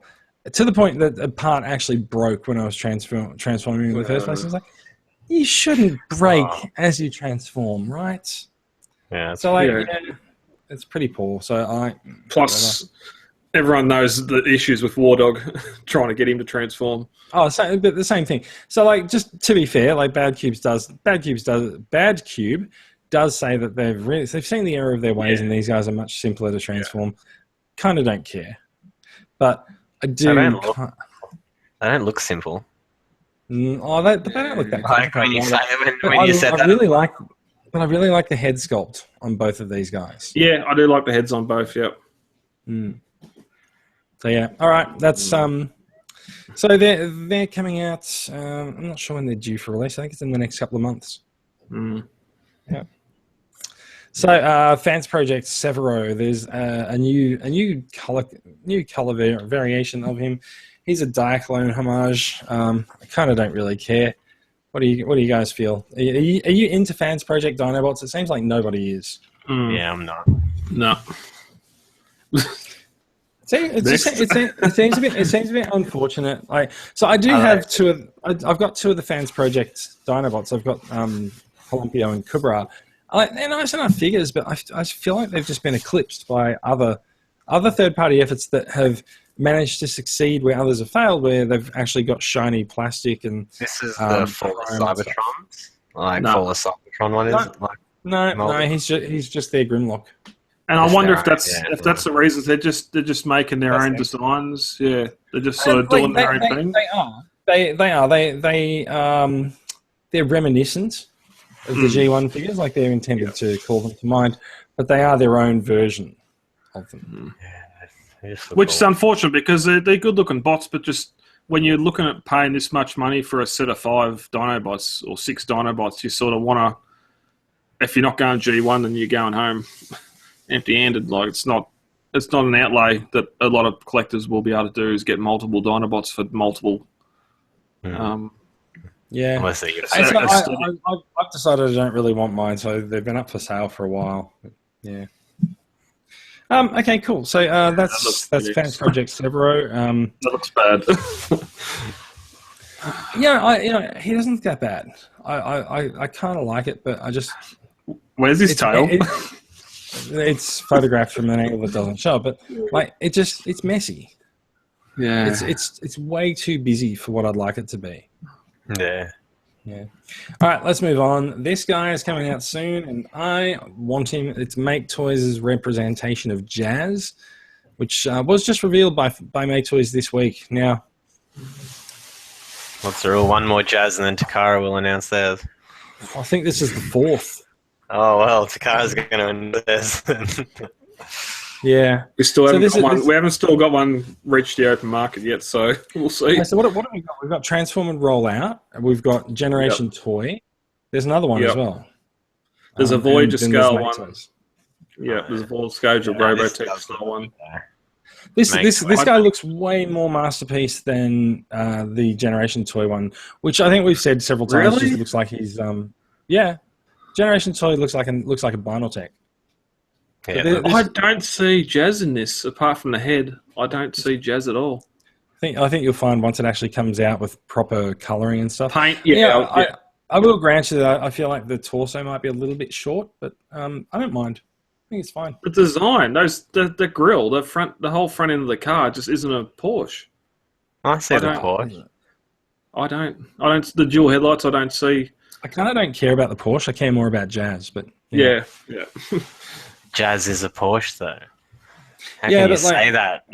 to the point that a part actually broke when I was transforming in the first place. I was like, you shouldn't break as you transform, right? Yeah. So it's pretty poor. So plus everyone knows the issues with War Dog trying to get him to transform. Oh, but the same thing. So like, just to be fair, like Bad Cube does say that they've seen the error of their ways, and these guys are much simpler to transform. Kind of don't care, but I do. They don't look simple. They don't look that like when you said that. I really like the head sculpt on both of these guys. Yeah, I do like the heads on both. Yep. So yeah, all right. That's So they're coming out. I'm not sure when they're due for release. I think it's in the next couple of months. Yeah. So Fans Project Severo. There's a new color variation of him. He's a Diaclone homage. I kind of don't really care. What do you guys feel? Are you into Fans Project Dinobots? It seems like nobody is. Yeah, I'm not. No. It seems a bit unfortunate. So I do have two. I've got two of the Fans Project Dinobots. I've got Olympio and Kubra. They're nice enough figures, but I feel like they've just been eclipsed by other third-party efforts that have managed to succeed where others have failed, where they've actually got shiny plastic and. This is the Fall of Cybertron. Fall of Cybertron one is. No, he's just their Grimlock. And I wonder if that's the reason they're just making their own designs. Yeah, they're just sort of doing their own thing. They are, they're reminiscent of the G1 figures, like they're intended to call them to mind, but they are their own version of them. Which is unfortunate because they're good-looking bots, but just when you're looking at paying this much money for a set of 5 Dinobots or 6 Dinobots, you sort of want to, if you're not going G1, then you're going home empty-handed. Like it's not an outlay that a lot of collectors will be able to do is get multiple Dinobots for multiple. Yeah, unless they get I've decided I don't really want mine, so they've been up for sale for a while. Yeah. Okay, cool. So that's Fans Project Severo. That looks bad. Yeah, he doesn't look that bad. I kind of like it, but I just where's his tail? It's photographed from an angle that doesn't show, but like it's messy. Yeah, it's way too busy for what I'd like it to be. Yeah. All right, let's move on. This guy is coming out soon, and I want him. It's Make Toys' representation of Jazz, which was just revealed by Make Toys this week. Now, what's the rule? One more Jazz, and then Takara will announce theirs. I think this is the 4th. Oh well, Takara's going to announce theirs. Yeah, we still haven't got one. We haven't still got one reached the open market yet, so we'll see. Okay, so what have we got? We've got Transform and Rollout. We've got Generation Toy. There's another one as well. There's a Voyager scale one. Toys. Yeah, there's a Voyager scale Robotech style one. This guy looks way more masterpiece than the Generation Toy one, which I think we've said several times. Really? Just looks like he's Generation Toy looks like a Binotech. Yeah, I don't see Jazz in this, apart from the head. I don't see Jazz at all. I think you'll find once it actually comes out with proper colouring and stuff. Paint, I will grant you that I feel like the torso might be a little bit short, but I don't mind. I think it's fine. The design, the grille, the whole front end of the car just isn't a Porsche. I see the Porsche. I don't. The dual headlights, I don't see. I kind of don't care about the Porsche. I care more about Jazz, but yeah. Jazz is a Porsche, though. How can you say that?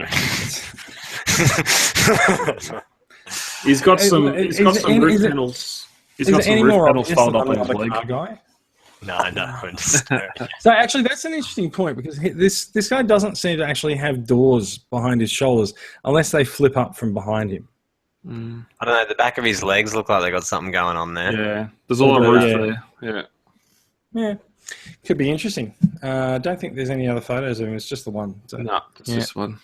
He's got some roof panels. He's got some roof panels folded up on his leg. Guy? No. So actually, that's an interesting point because this guy doesn't seem to actually have doors behind his shoulders unless they flip up from behind him. I don't know. The back of his legs look like they got something going on there. Yeah, there's a lot of roof there. Yeah. Could be interesting. I don't think there's any other photos of him. It's just the one. So, no, it's just one.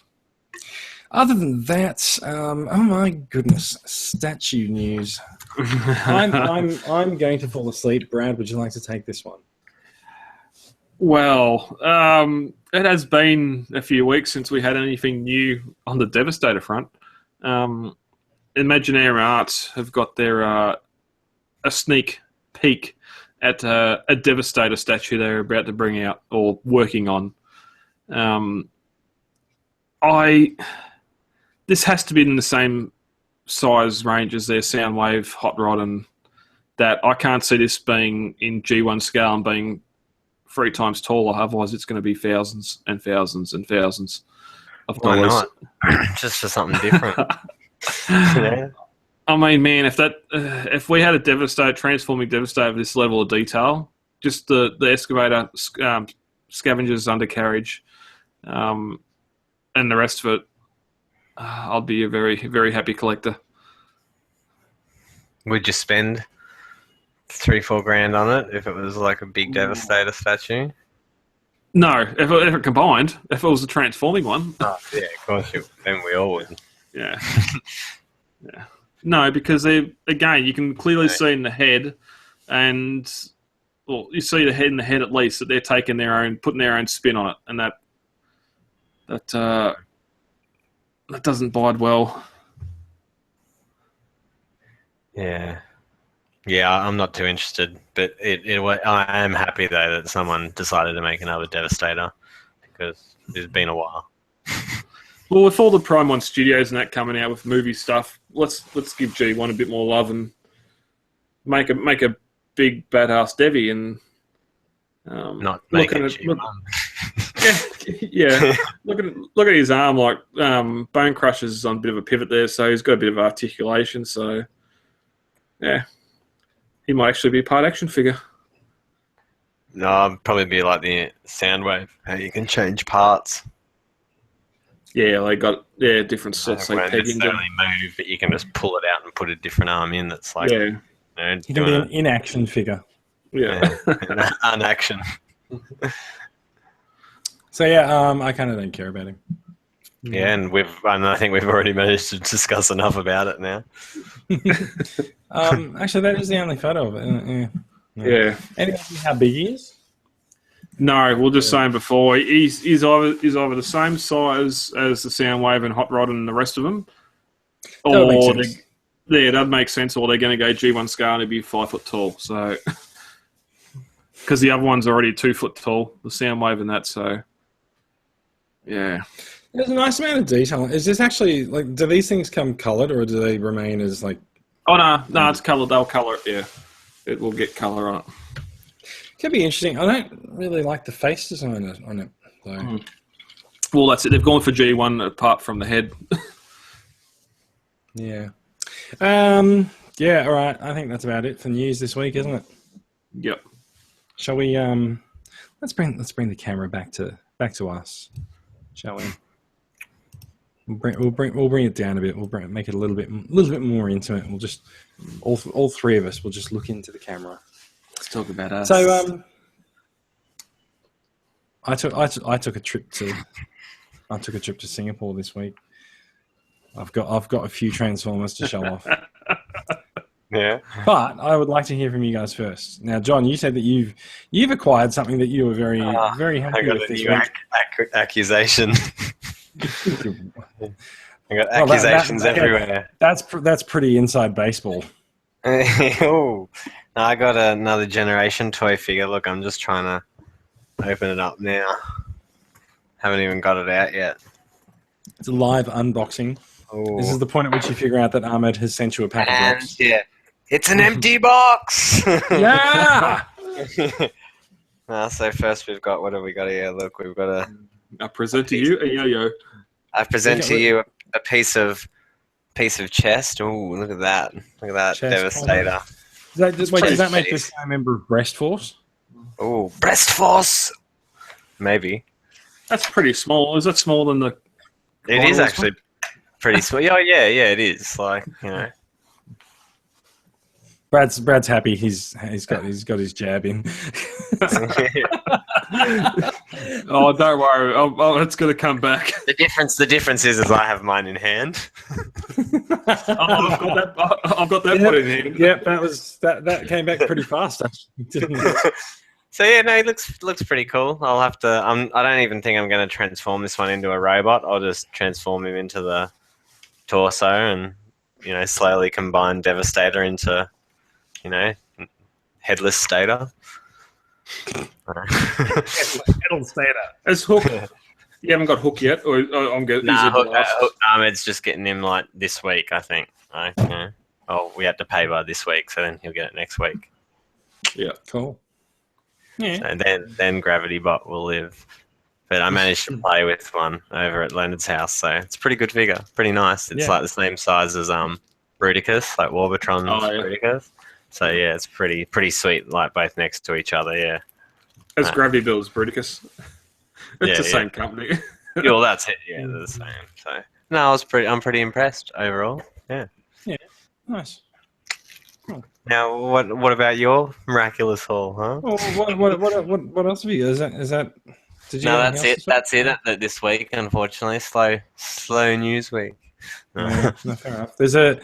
Other than that, oh my goodness, statue news. I'm going to fall asleep. Brad, would you like to take this one? Well, it has been a few weeks since we had anything new on the Devastator front. Imaginary Arts have got their a sneak peek at a Devastator statue they're about to bring out or working on. This has to be in the same size range as their Soundwave Hot Rod, and that I can't see this being in G1 scale and being 3 times taller. Otherwise, it's going to be thousands and thousands and thousands of dollars. Why not? Just for something different. Yeah. I mean, man, if we had a transforming Devastator of this level of detail, just the excavator, scavengers, undercarriage, and the rest of it, I'd be a very, very happy collector. Would you spend $3-4 grand on it if it was like a big Devastator statue? No, if it combined, if it was a transforming one. Oh, yeah, of course, then we all would. Yeah. Yeah. No, because again, you can clearly see in the head, you see the head in the head at least that they're putting their own spin on it, and that doesn't bode well. Yeah, I'm not too interested, but I am happy though that someone decided to make another Devastator because it's been a while. Well, with all the Prime 1 studios and that coming out with movie stuff, let's give G1 a bit more love and make a big badass Devi and not make it G1. Yeah. Look at his arm. Like Bone Crusher's on a bit of a pivot there, so he's got a bit of articulation. So yeah, he might actually be a part action figure. No, I'd probably be like the Soundwave, how you can change parts. Yeah, they got different slots. Won't Like pegging necessarily move, but you can just pull it out and put a different arm in. That's like yeah, you know, He can be an inaction figure. yeah. unaction. So yeah, I kind of don't care about him. Yeah, and I think we've already managed to discuss enough about it now. Actually, that is the only photo of it. Yeah. Anyway, how big he is? No, we'll just saying before he's either the same size as the Soundwave and Hot Rod and the rest of them, That would or make sense. that'd make sense. Or they're going to go G1 scale and be 5 foot tall. So because the other one's already 2 foot tall, the Soundwave and that. So yeah. There's a nice amount of detail. Is this actually like? Do these things come coloured, or do they remain as like? Oh no, it's coloured. They'll colour it. Yeah, it will get colour on it. Could be interesting. I don't really like the face design on it, though. Well, that's it. They've gone for G1 apart from the head. Yeah. Yeah. All right. I think that's about it for news this week, isn't it? Yep. Shall we? Let's bring the camera back to us, shall we? We'll bring it down a bit. Make it a little bit more intimate. We'll just all three of us will just look into the camera. Let's talk about us. So I took a trip to Singapore this week. I've got a few Transformers to show off. Yeah. But I would like to hear from you guys first. Now, John, you said that you've acquired something that you were very happy I got with a this new week. accusation. I got accusations everywhere. That's pretty inside baseball. Oh, no, I got another Generation toy figure. Look, I'm just trying to open it up now. Haven't even got it out yet. It's a live unboxing. Oh. This is the point at which you figure out that Ahmed has sent you a pack of And rocks. yeah, it's an empty box. Yeah. So first we've got, what have we got here? Look, we've got I present to you a yo-yo. I present to you a piece of chest. Oh, look at that! Look at that Chest. Devastator. Does that make this guy a member of Breast Force? Oh, Breast Force. Maybe That's pretty small. Is that smaller than the? it is actually pretty small. Oh yeah, it is. Like, you know. Brad's happy. He's got his jab in. Oh, don't worry. It's going to come back. The difference is I have mine in hand. I've got that one in hand. Yep, that came back pretty fast, actually, didn't it? So yeah, no, it looks pretty cool. I'll have to. I don't even think I'm going to transform this one into a robot. I'll just transform him into the torso, and slowly combine Devastator into, headless Stator. It'll stay there. It's Hook. You haven't got Hook yet, or I'm going. Nah, Hook Ahmed's just getting him like this week, I think. Oh, we had to pay by this week, so then he'll get it next week. Yeah, cool. Yeah. So then Gravity Bot will live. But I managed to play with one over at Leonard's house, so it's a pretty good figure. Pretty nice. It's like the same size as Bruticus, like Warbitron's Bruticus. So yeah, it's pretty sweet, like both next to each other, yeah. As Gravity Builds Bruticus. It's the same company. Well, that's it, yeah, they're the same. So no, I'm pretty impressed overall. Yeah. Yeah. Nice. Cool. Now, what about your miraculous haul, huh? Well, what else have you got? Is that? Did you? No, that's it. That's it this week. Unfortunately, slow news week. No, fair enough. There's a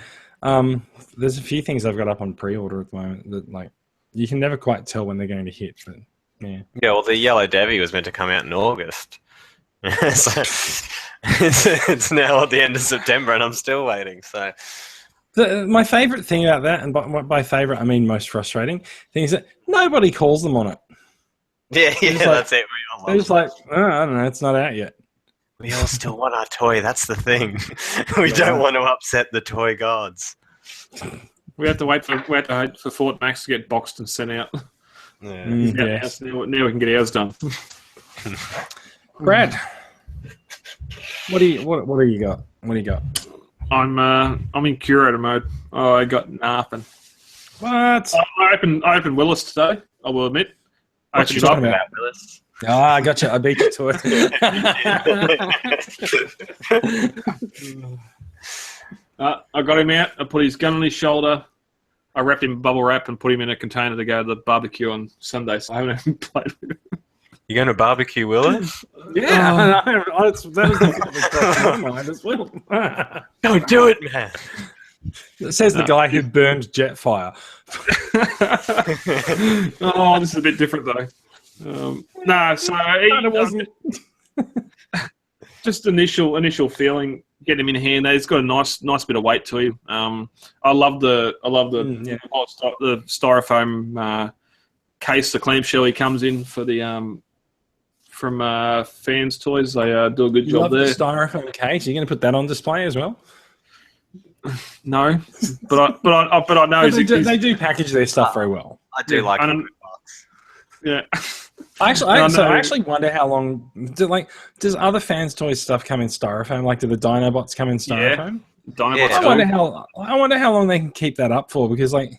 few things I've got up on pre-order at the moment that like you can never quite tell when they're going to hit. But yeah. Yeah, well, the Yellow Devi was meant to come out in August. So it's now at the end of September, and I'm still waiting. So. My favourite thing about that, and by favourite I mean most frustrating, thing is that nobody calls them on it. Yeah, that's it. They're just like, I don't know, it's not out yet. We all still want our toy. That's the thing. We don't want to upset the toy gods. We have to wait for Fort Max to get boxed and sent out. Yeah. Now we can get ours done. Brad, what do you got? What do you got? I'm in curator mode. Oh, I got nothing. What? I opened Willis today. I will admit. What you talking about, Willis? Ah, I got you. I beat you to it. I got him out. I put his gun on his shoulder. I wrapped him in bubble wrap and put him in a container to go to the barbecue on Sunday. So I haven't even played with him. You going to barbecue Willis? Yeah, that was the question in my mind as well. Don't do it, man. It says the guy who burned Jetfire. Oh, this is a bit different though. No, so it wasn't. Just initial feeling. Get him in hand. He's got a nice bit of weight to him. I love the styrofoam case, the clamshell he comes in for the from Fans Toys. They do a good job there. The styrofoam case. Are you going to put that on display as well? No, but I know they do package their stuff very well. I do like it. Yeah. I actually wonder how long. Does other Fans Toys stuff come in styrofoam? Like, do the Dinobots come in styrofoam? Yeah. Dinobots. I wonder how long they can keep that up for, because like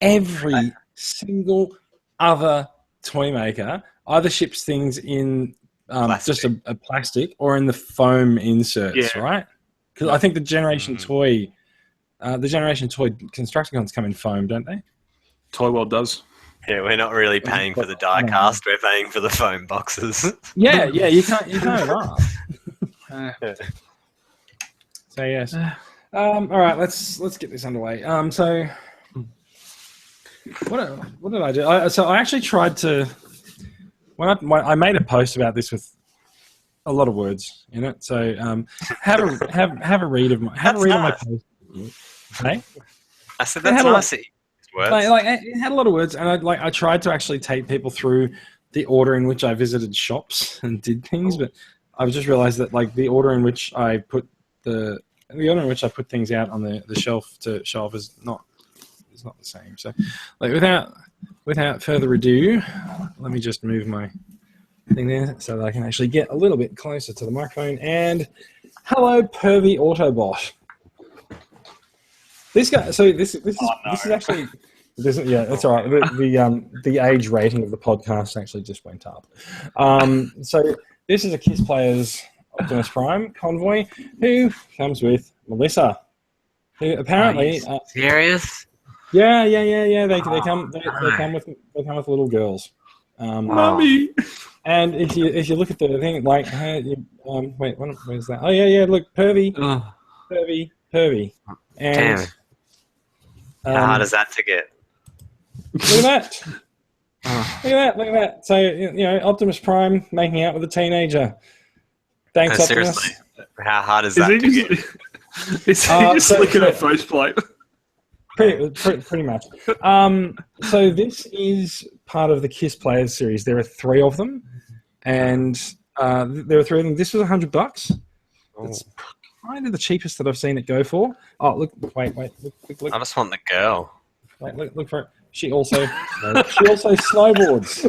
every single other toy maker either ships things in just a plastic or in the foam inserts, right? Because I think the Generation Toy Constructicons come in foam, don't they? Toy World does. Yeah, we're not really paying for the die cast. We're paying for the foam boxes. Yeah, you can't laugh. So yes. All right, let's get this underway. So what did I do? I actually tried to. I made a post about this with a lot of words in it. So have a read of my post. Hey? I said that's nice. It had a lot of words, and I tried to actually take people through the order in which I visited shops and did things, but I've just realized that like the order in which I put things out on the shelf to show off is not the same. So like without further ado, let me just move my thing there so that I can actually get a little bit closer to the microphone. And hello, Pervy Autobot. This guy. So this is actually. Yeah, that's all right. The age rating of the podcast actually just went up. So this is a KISS Players Optimus Prime convoy who comes with Melissa, who apparently serious. Yeah. They come with little girls. Mommy. And if you look at the thing, like, wait, where's that? Oh yeah, look, Pervy. And how hard is that to get? Look at that. Look at that. So, Optimus Prime making out with a teenager. Thanks, Optimus. Seriously. How hard is that to get? Is he just looking at faceplate? Pretty much. So this is part of the KISS Players series. There are 3 of them. And there are 3 of them. This was $100. It's kind of the cheapest that I've seen it go for. Oh, look, wait. Look. I just want the girl. Wait, look for it. She also snowboards.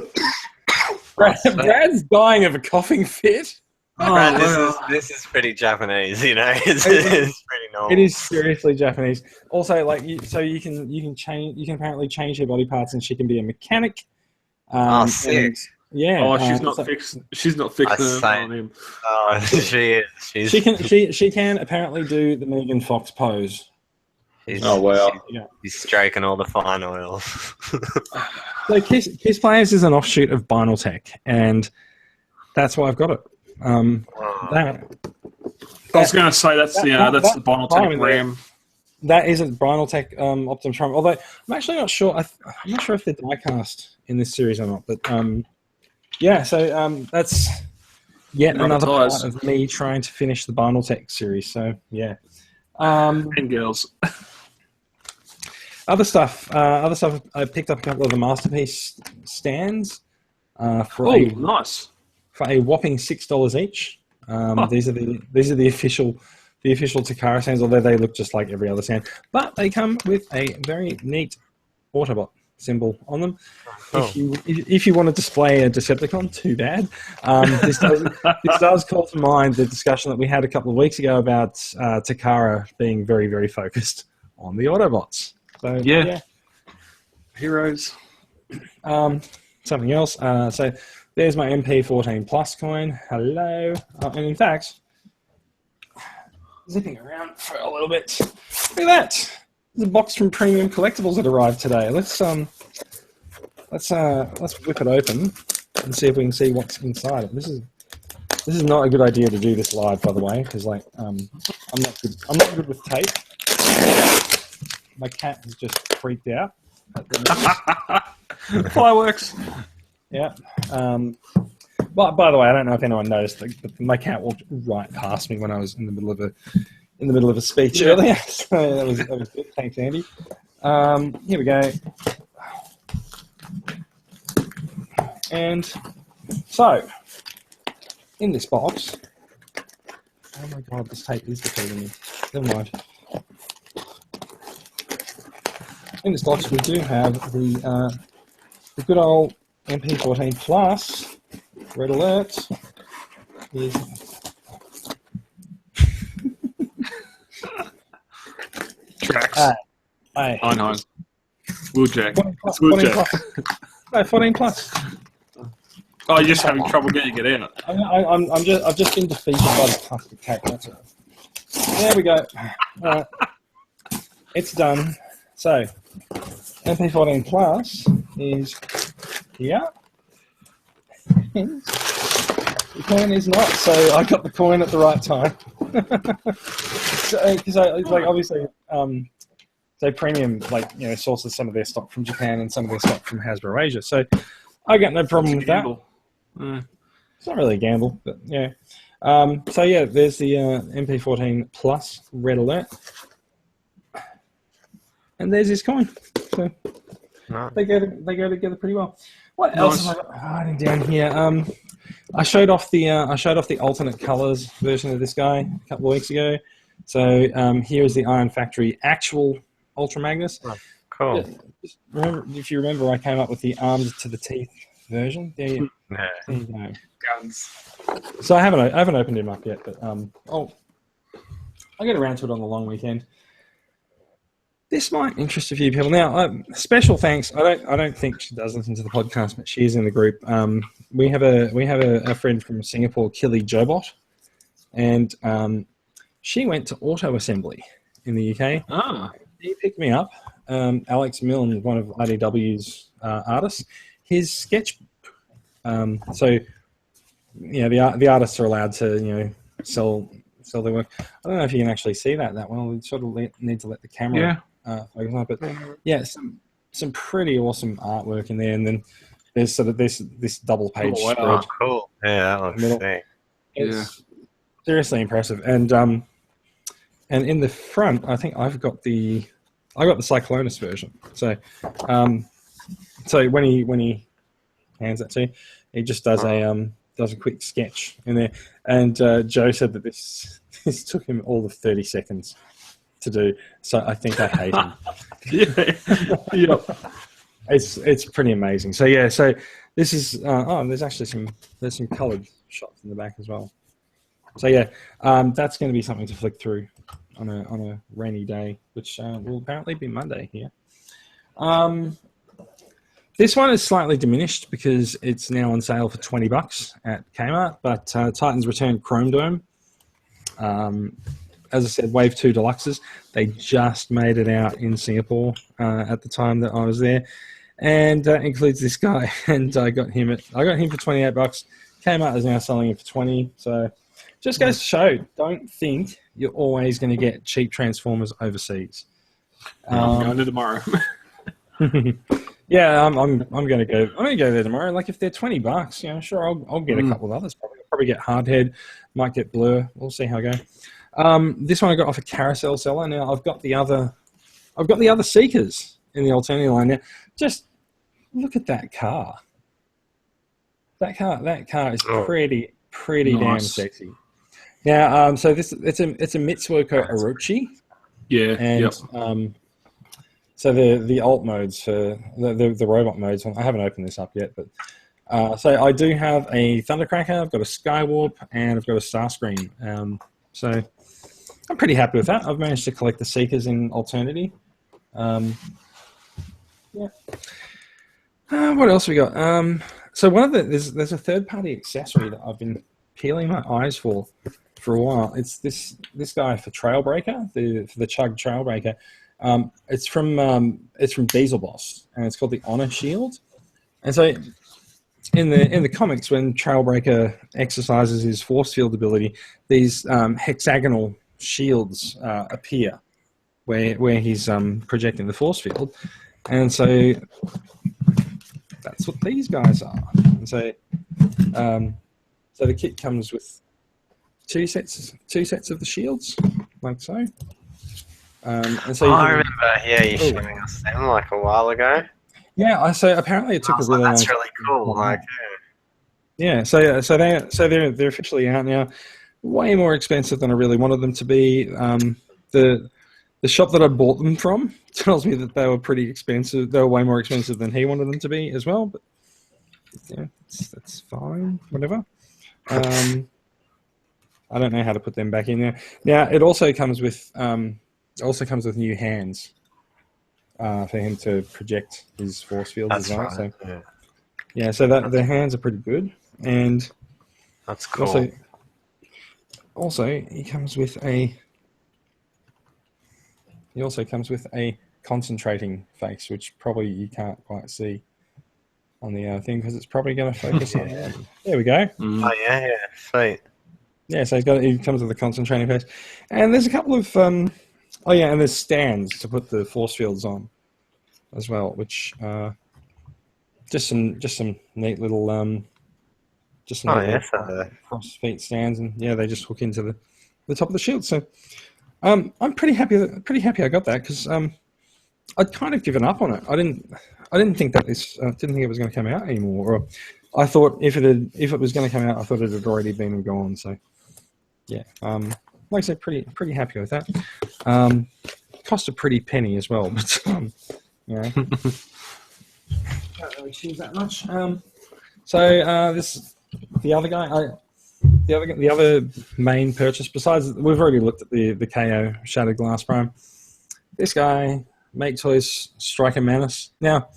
Brad's dying of a coughing fit. Brad, this is pretty Japanese, It's pretty normal. It is seriously Japanese. Also, like, you can apparently change her body parts, and she can be a mechanic. Sick. Yeah. Oh, she's not fixed on him. Oh, she is. She can apparently do the Megan Fox pose. He's stroking all the fine oils. So KISS Players is an offshoot of Vinyl Tech, and that's why I've got it. I was going to say that's the Vinyl Tech RAM. That isn't Vinyl Tech Optimus Prime. Although I'm actually not sure. I'm not sure if they're die-cast in this series or not. But so that's yet another part of me trying to finish the Vinyl Tech series. So yeah. And girls. Other stuff. I picked up a couple of the Masterpiece stands nice. For a whopping $6 each. These are the official Takara stands, although they look just like every other stand. But they come with a very neat Autobot. symbol on them. Oh. If you want to display a Decepticon, too bad. This does call to mind the discussion that we had a couple of weeks ago about Takara being very, very focused on the Autobots. So Yeah. Heroes. Something else. So there's my MP14 Plus coin. Hello. And in fact, zipping around for a little bit. Look at that. There's a box from Premium Collectibles that arrived today. Let's whip it open and see if we can see what's inside it. This is not a good idea to do this live, by the way, because I'm not good with tape. My cat has just freaked out. Fireworks. Yeah. But by the way, I don't know if anyone noticed, but my cat walked right past me when I was in the middle of a speech earlier. So that was good. Thanks, Andy. Here we go. And so, in this box, oh my god, this tape is defeating me. Never mind. In this box, we do have the good old MP14 Plus. Red alert. Is Tracks. I know. Wheeljack. 14 plus. 14 plus. No, 14 plus. Oh, you're just having trouble getting it out. I've just been defeated by the plastic tape. That's it. There we go. It's done. So, MP14 Plus is here. The coin is not, so I got the coin at the right time. Because obviously, so Premium sources some of their stock from Japan and some of their stock from Hasbro Asia. So I got no problem with that. It's not really a gamble, but yeah. So yeah, there's the MP14 Plus Red Alert, and there's his coin. So they go together pretty well. What else have I got hiding down here? I showed off the alternate colors version of this guy a couple of weeks ago. So here is the Iron Factory actual Ultra Magnus. Oh, cool. Just remember, if you remember, I came up with the arms to the teeth version. There you go. Guns. So I haven't opened him up yet, but I'll get around to it on the long weekend. This might interest a few people. Now, special thanks. I don't think she does listen to the podcast, but she is in the group. We have a friend from Singapore, Killy Jobot, and she went to Auto Assembly in the UK. He picked me up. Alex Milne, one of IDW's artists, his sketchbook. So the artists are allowed to sell their work. I don't know if you can actually see that well. We sort of need to let the camera. Focus on it. But yeah, some pretty awesome artwork in there, and then there's sort of this double page spread. Oh, cool! Yeah, that looks sick. It's seriously impressive, and in the front, I think I got the Cyclonus version. So when he hands that to you, he just does a quick sketch in there, and Joe said that this took him all of 30 seconds to do, so I think I hate him. Yeah. It's pretty amazing. So yeah, so this is there's actually some coloured shots in the back as well. So yeah, that's going to be something to flick through on a rainy day, which will apparently be Monday here. This one is slightly diminished because it's now on sale for $20 at Kmart, but Titans Return Chrome Dome. As I said, Wave 2 Deluxes. They just made it out in Singapore at the time that I was there, and includes this guy. And I got him for $28. Kmart is now selling it for $20. So just goes to show, don't think you're always going to get cheap Transformers overseas. I'm going to tomorrow. Yeah, I'm going to go. I'm going to go there tomorrow. Like if they're $20, sure, I'll get a couple of others. Probably get Hardhead, might get Blur. We'll see how I go. This one I got off a carousel seller. Now I've got the other Seekers in the alternative line. Now, just look at that car. That car is pretty Nice. damn sexy. Now, so it's a Mitsuoko Orochi. Yeah. And So the alt modes for the robot modes. I haven't opened this up yet, but so I do have a Thundercracker. I've got a Skywarp, and I've got a Starscream. So I'm pretty happy with that. I've managed to collect the Seekers in Alternity. Yeah. What else we got? So one of there's a third-party accessory that I've been peeling my eyes for a while. It's this guy for Trailbreaker, for the Chug Trailbreaker. It's from Diesel Boss, and it's called the Honor Shield. And so in the comics, when Trailbreaker exercises his force field ability, these hexagonal shields appear where he's projecting the force field, and so that's what these guys are. And so so the kit comes with two sets of the shields, like so. And so I remember, you showing us them like a while ago. Yeah, so apparently it took a really long time. That's really cool. Like, yeah, so they're officially out now. Way more expensive than I really wanted them to be. The shop that I bought them from tells me that they were pretty expensive. They were way more expensive than he wanted them to be as well. But yeah, that's fine. Whatever. I don't know how to put them back in there. Now it also comes with new hands for him to project his force fields as well. Right. So yeah, so the hands are pretty good, and that's cool. Also, he also comes with a concentrating face, which probably you can't quite see on the thing because it's probably going to focus on that. There we go. Oh yeah, sweet. Yeah, so he comes with a concentrating face, and there's a couple of and there's stands to put the force fields on as well, which just some neat little cross feet stands, and they just hook into the top of the shield. So I'm pretty happy I got that, because I'd kind of given up on it. I didn't think that didn't think it was going to come out anymore. Or I thought if it was going to come out, I thought it had already been gone. So yeah, like I said, pretty happy with that. Cost a pretty penny as well, but don't really choose that much. So the other guy, the other main purchase, besides we've already looked at the KO Shattered Glass Prime. This guy, Make Toys Striker Manus. Now,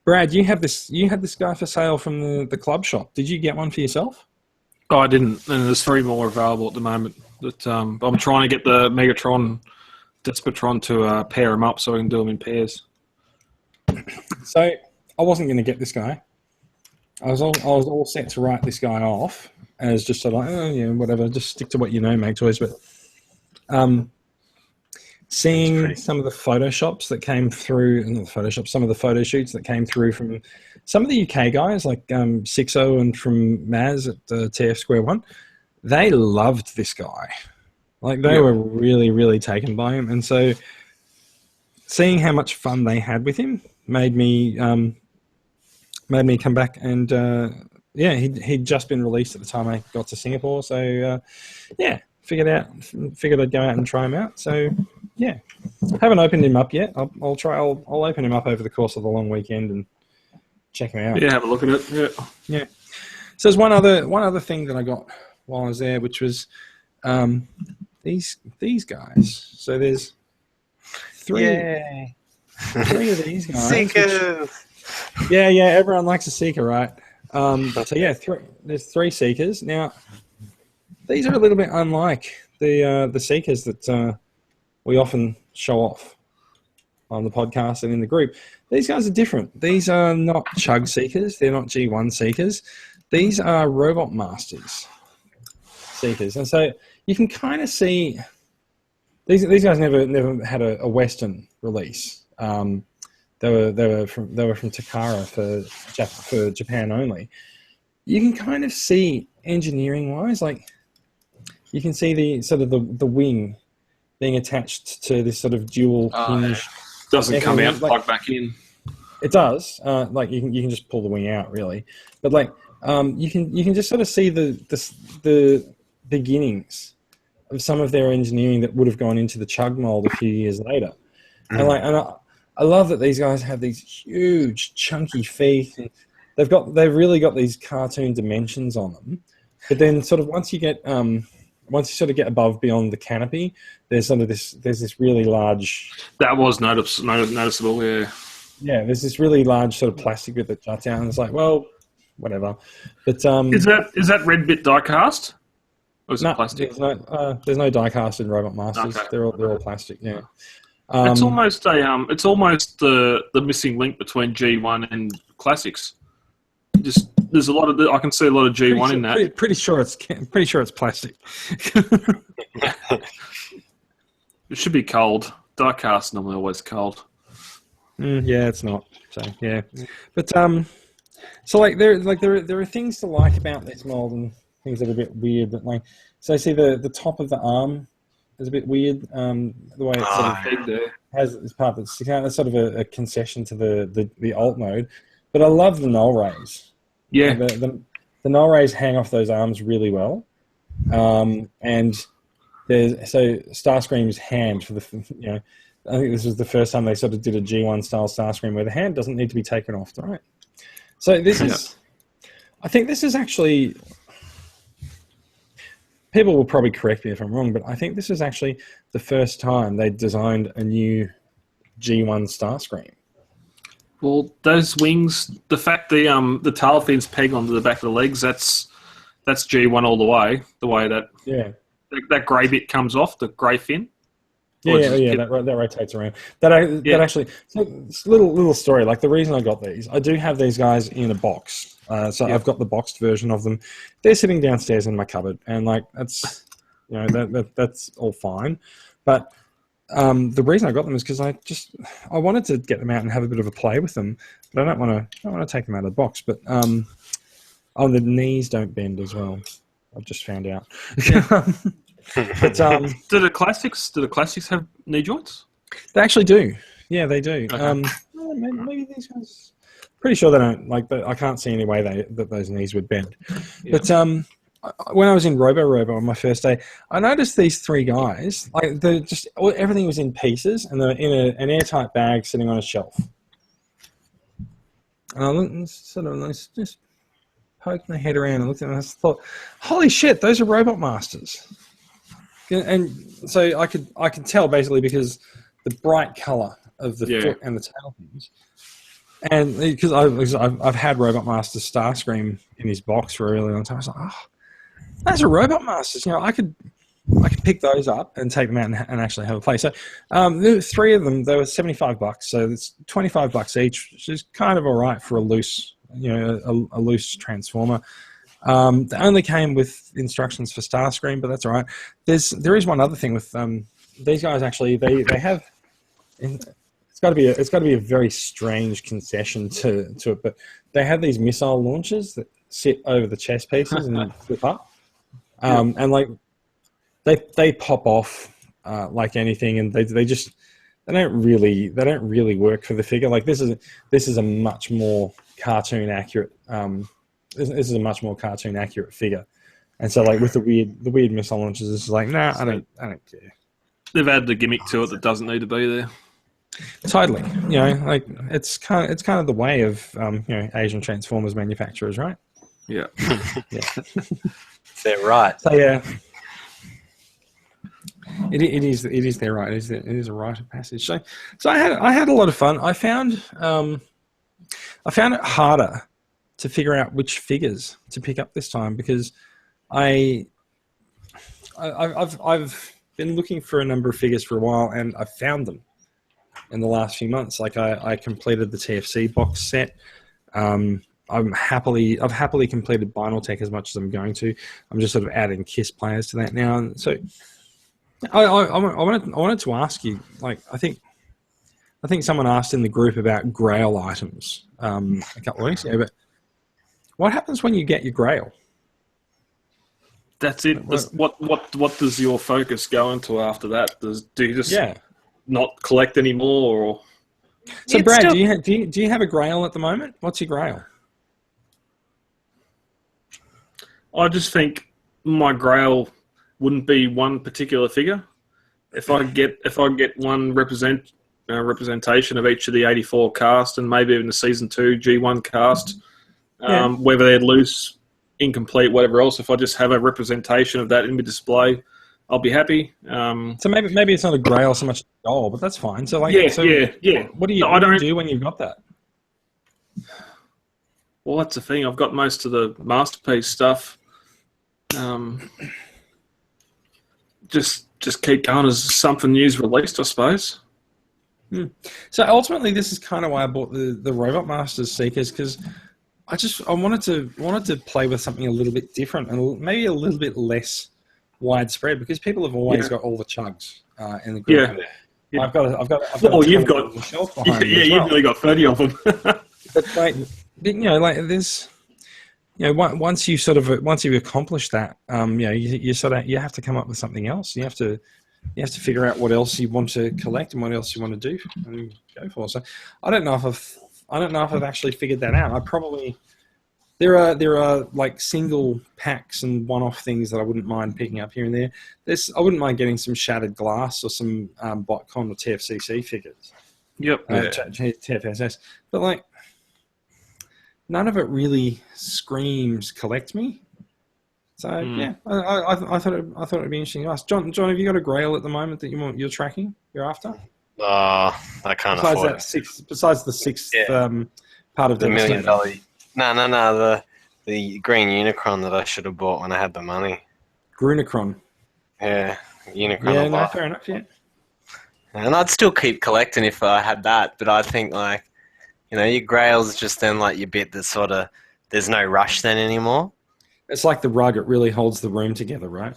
Brad, you had this guy for sale from the club shop. Did you get one for yourself? Oh, I didn't, and there's 3 more available at the moment. That I'm trying to get the Megatron, Despotron to pair them up so I can do them in pairs. So I wasn't going to get this guy. I was all set to write this guy off as just sort of whatever, just stick to what you know, Make Toys. But seeing some of the photoshops that came through, some of the photo shoots that came through from some of the UK guys like Sixo and from Maz at TF Square One, they loved this guy. Like they were really, really taken by him, and so seeing how much fun they had with him made me come back. And he'd just been released at the time I got to Singapore, so figured I'd go out and try him out. So yeah, haven't opened him up yet. I'll open him up over the course of the long weekend and check him out. Yeah, have a look at it. Yeah. So there's one other thing that I got while I was there, which was these guys. So there's three of these guys. Seekers. Everyone likes a Seeker, right? There's 3 Seekers. Now, these are a little bit unlike the Seekers that we often show off on the podcast and in the group. These guys are different. These are not Chug Seekers. They're not G1 Seekers. These are Robot Masters Seekers. And so you can kind of see these guys never had a Western release. They were from Takara for Japan only. You can kind of see engineering wise, like you can see the sort of the wing being attached to this sort of dual hinge. Doesn't come out, plug back in. It does. Like you can just pull the wing out really, but like you can just sort of see the beginnings of some of their engineering that would have gone into the Chug mold a few years later. And I love that these guys have these huge, chunky feet. And they've really got these cartoon dimensions on them. But then, sort of once you sort of get above beyond the canopy, there's this really large. That was noticeable. Yeah. Yeah, there's this really large sort of plastic bit that juts out, and it's like, well, whatever. But is that red bit die cast? Or is it plastic? There's no die cast in Robot Masters. Okay. They're all plastic. Yeah. It's almost the missing link between G1 and classics. Just there's a lot of I can see a lot of G1 in that. Pretty sure it's plastic. It should be cold. Die cast normally always cold. Yeah, it's not. So yeah, but so like there are things to like about this mold and things that are a bit weird. But like, so I see the top of the arm is a bit weird. The way it sort of has this part that's sticking out. That's sort of a concession to the alt mode. But I love the null rays. Yeah, the null rays hang off those arms really well. And so Starscream's hand for the I think this was the first time they sort of did a G1 style Starscream where the hand doesn't need to be taken off, right? So this is, I think this is actually, people will probably correct me if I'm wrong, but I think this is actually the first time they designed a new G1 Starscream. Well, those wings, the fact the tail fins peg onto the back of the legs, that's G1 all the way. The way that that grey bit comes off, the grey fin. That rotates around. That actually, so it's a little story. Like the reason I got these, I do have these guys in a box. I've got the boxed version of them. They're sitting downstairs in my cupboard, and like that's that's all fine. But the reason I got them is because I wanted to get them out and have a bit of a play with them, but I don't want to take them out of the box. But the knees don't bend as well. I've just found out. But do the classics have knee joints? They actually do. Yeah, they do. Okay. Maybe these guys. Pretty sure they don't. Like, I can't see any way that those knees would bend. Yeah. But when I was in Robo on my first day, I noticed these three guys. Like, everything was in pieces, and they're in an airtight bag sitting on a shelf. And I just poked my head around and looked at them, and I thought, "Holy shit, those are Robot Masters!" And so I could tell basically because the bright color of the foot and the tail fins, and because I've had Robot Master Starscream in his box for a really long time. I was like, oh, those are Robot Masters. I could pick those up and take them out and actually have a play. So there were three of them. They were $75, so it's $25 each, which is kind of all right for a loose loose transformer. They only came with instructions for Starscream, but that's all right. There is one other thing with these guys. Actually, they have. It's got to be a very strange concession to it, but they have these missile launchers that sit over the chest pieces and flip up, and like they pop off like anything, and they don't really work for the figure. Like this is a much more cartoon accurate. This is a much more cartoon accurate figure, and so like with the weird missile launches, it's like I don't care. They've added a gimmick to it that doesn't need to be there. Totally, like it's kind of the way of Asian Transformers manufacturers, right? Yeah, yeah, they're right. So yeah, it is their right. It is a rite of passage. So I had a lot of fun. I found it harder to figure out which figures to pick up this time because I've been looking for a number of figures for a while and I've found them in the last few months. Like I completed the TFC box set. I've happily completed Binal Tech as much as I'm going to. I'm just sort of adding KISS players to that now. And so I wanted to ask you, like I think someone asked in the group about Grail items a couple of weeks ago, but what happens when you get your Grail? That's it. What does your focus go into after that? Do you just not collect anymore? Or? So Brad, do you have a Grail at the moment? What's your Grail? I just think my Grail wouldn't be one particular figure. If I get one representation of each of the 84 cast and maybe even the Season 2 G1 cast, whether they're loose, incomplete, whatever else. If I just have a representation of that in my display, I'll be happy. So maybe it's not a Grail so much gold, but that's fine. So What do you do when you've got that? Well, that's the thing. I've got most of the Masterpiece stuff. Just keep going as something new's released, I suppose. So ultimately, this is kind of why I bought the Robot Masters Seekers, because I wanted to play with something a little bit different and maybe a little bit less widespread, because people have always got all the chugs in the group. Yeah. I've got. Well, you've got. You've nearly got 30 of them. But there's. Once you've accomplished that, you have to come up with something else. You have to figure out what else you want to collect and what else you want to do and go for. So I don't know if I've actually figured that out. There are like single packs and one-off things that I wouldn't mind picking up here and there. I wouldn't mind getting some Shattered Glass or some BotCon or TFCC figures. Yep. TFSS, but none of it really screams collect me. So I thought it'd be interesting to ask. John, have you got a Grail at the moment that you're tracking? You're after? I can't afford it. Besides the sixth part of the $1 million. No. The green Unicron that I should have bought when I had the money. Grunicron. Yeah, Unicron. Yeah, no, fair enough. Yeah. And I'd still keep collecting if I had that, but I think your Grail's just then your bit that sort of there's no rush then anymore. It's like the rug; it really holds the room together, right?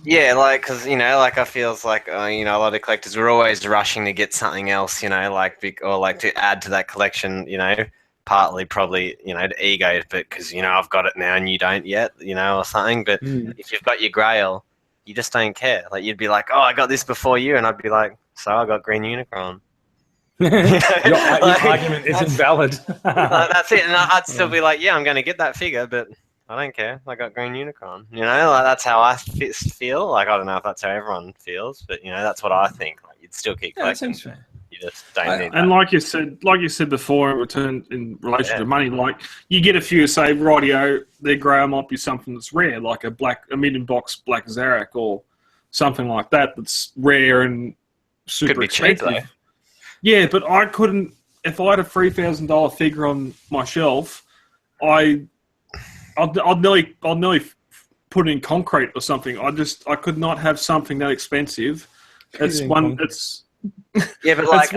Yeah, because I feels like a lot of collectors we're always rushing to get something else, or to add to that collection, partly probably the ego, but because I've got it now and you don't yet, or something. But if you've got your Grail, you just don't care. You'd be like, oh, I got this before you, and I'd be like, so I got green Unicron. Your argument isn't valid. That's it, and I'd still be like, yeah, I'm going to get that figure, but I don't care. I got green Unicron. That's how I feel. I don't know if that's how everyone feels, but that's what I think. You'd still keep collecting. That seems fair. You just don't need. And like you said before, in relation to money, you get a few say, rightio, their Grail might be something that's rare, like a medium box Black Zarak or something like that. That's rare and super Could be expensive. cheap, though. Yeah, but I couldn't. If I had a $3,000 figure on my shelf, I'd nearly put it in concrete or something. I could not have something that expensive. It's one. It's yeah, but I've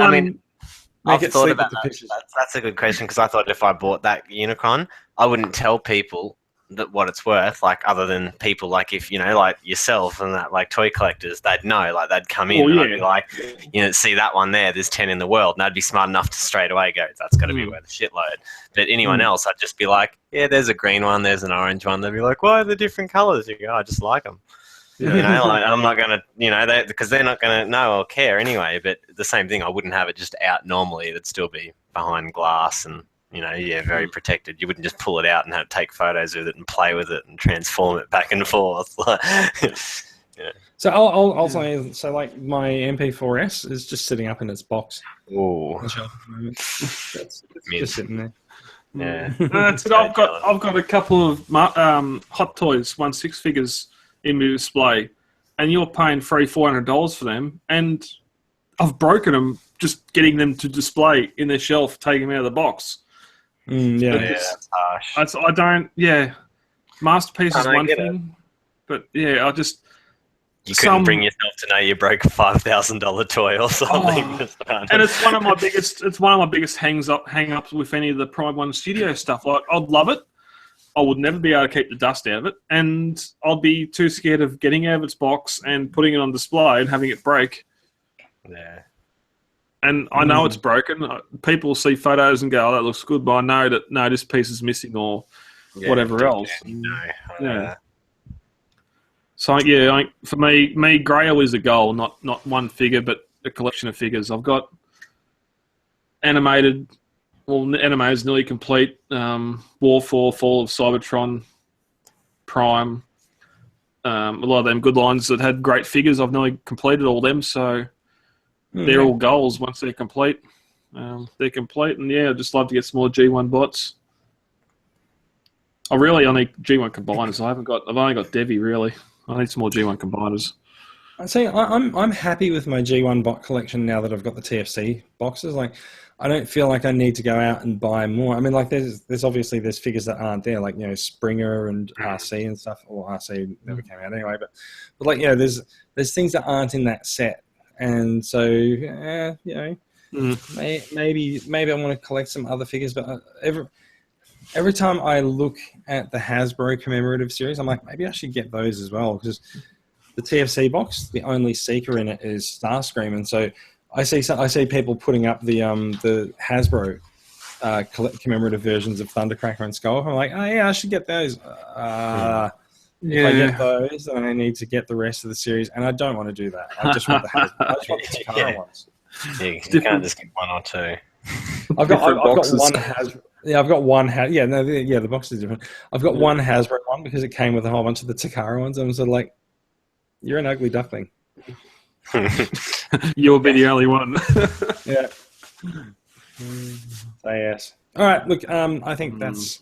thought about that. That's a good question, because I thought if I bought that Unicron, I wouldn't tell people that what it's worth, other than people if yourself and that toy collectors, they'd know, they'd come in and I'd be see that one there, there's 10 in the world, and they'd be smart enough to straight away go, that's got to be worth a shitload. But anyone else, I'd just be like, yeah, there's a green one, there's an orange one. They'd be like, why are the different colours? You go, I just like them. I'm not going to, because they're not going to know or care anyway. But the same thing, I wouldn't have it just out normally. It'd still be behind glass and, very protected. You wouldn't just pull it out and take photos with it and play with it and transform it back and forth. Yeah. So I'll say, my MP4S is just sitting up in its box. Ooh. It's just sitting there. Yeah. I've got a couple of Hot Toys 1/6 figures in my display, and you're paying $400 for them, and I've broken them just getting them to display in their shelf, taking them out of the box. That's harsh. I don't. Yeah, Masterpiece is one thing, but I just. You couldn't bring yourself to know you broke a $5,000 toy or something. And it's one of my biggest. It's one of my biggest hang-ups with any of the Prime One Studio stuff. I'd love it. I would never be able to keep the dust out of it, and I'd be too scared of getting out of its box and putting it on display and having it break. Yeah. And I know it's broken. People see photos and go, "Oh, that looks good," but I know that no, this piece is missing or whatever else. So for me, Grail is a goal, not one figure, but a collection of figures. I've got animated. Well, anime is nearly complete. War 4, Fall of Cybertron, Prime. A lot of them good lines that had great figures. I've nearly completed all them. So, they're all goals once they're complete. They're complete, and I'd just love to get some more G1 bots. I need G1 combiners. I've only got Devi really. I need some more G1 combiners. See, I'm happy with my G1 bot collection now that I've got the TFC boxes. Like, I don't feel like I need to go out and buy more. I mean, like, there's obviously figures that aren't there, like, you know, Springer and RC and stuff. Well, RC never came out anyway, but like, you know, there's things that aren't in that set, and so you know, maybe I want to collect some other figures. But every time I look at the Hasbro commemorative series, I'm like, maybe I should get those as well, because the TFC box, the only seeker in it is Starscream, and so I see people putting up the Hasbro commemorative versions of Thundercracker and Skull. I'm like, oh yeah, I should get those. If I get those, then I need to get the rest of the series, and I don't want to do that. I just want the Hasbro. I just want the Takara ones. You can't just get one or two. I've got one Hasbro. Yeah, I've got one. The box is different. I've got one Hasbro one because it came with a whole bunch of the Takara ones, and I was sort of like, you're an ugly duckling. You'll be the only one. Yeah. So yes. All right. Look, I think that's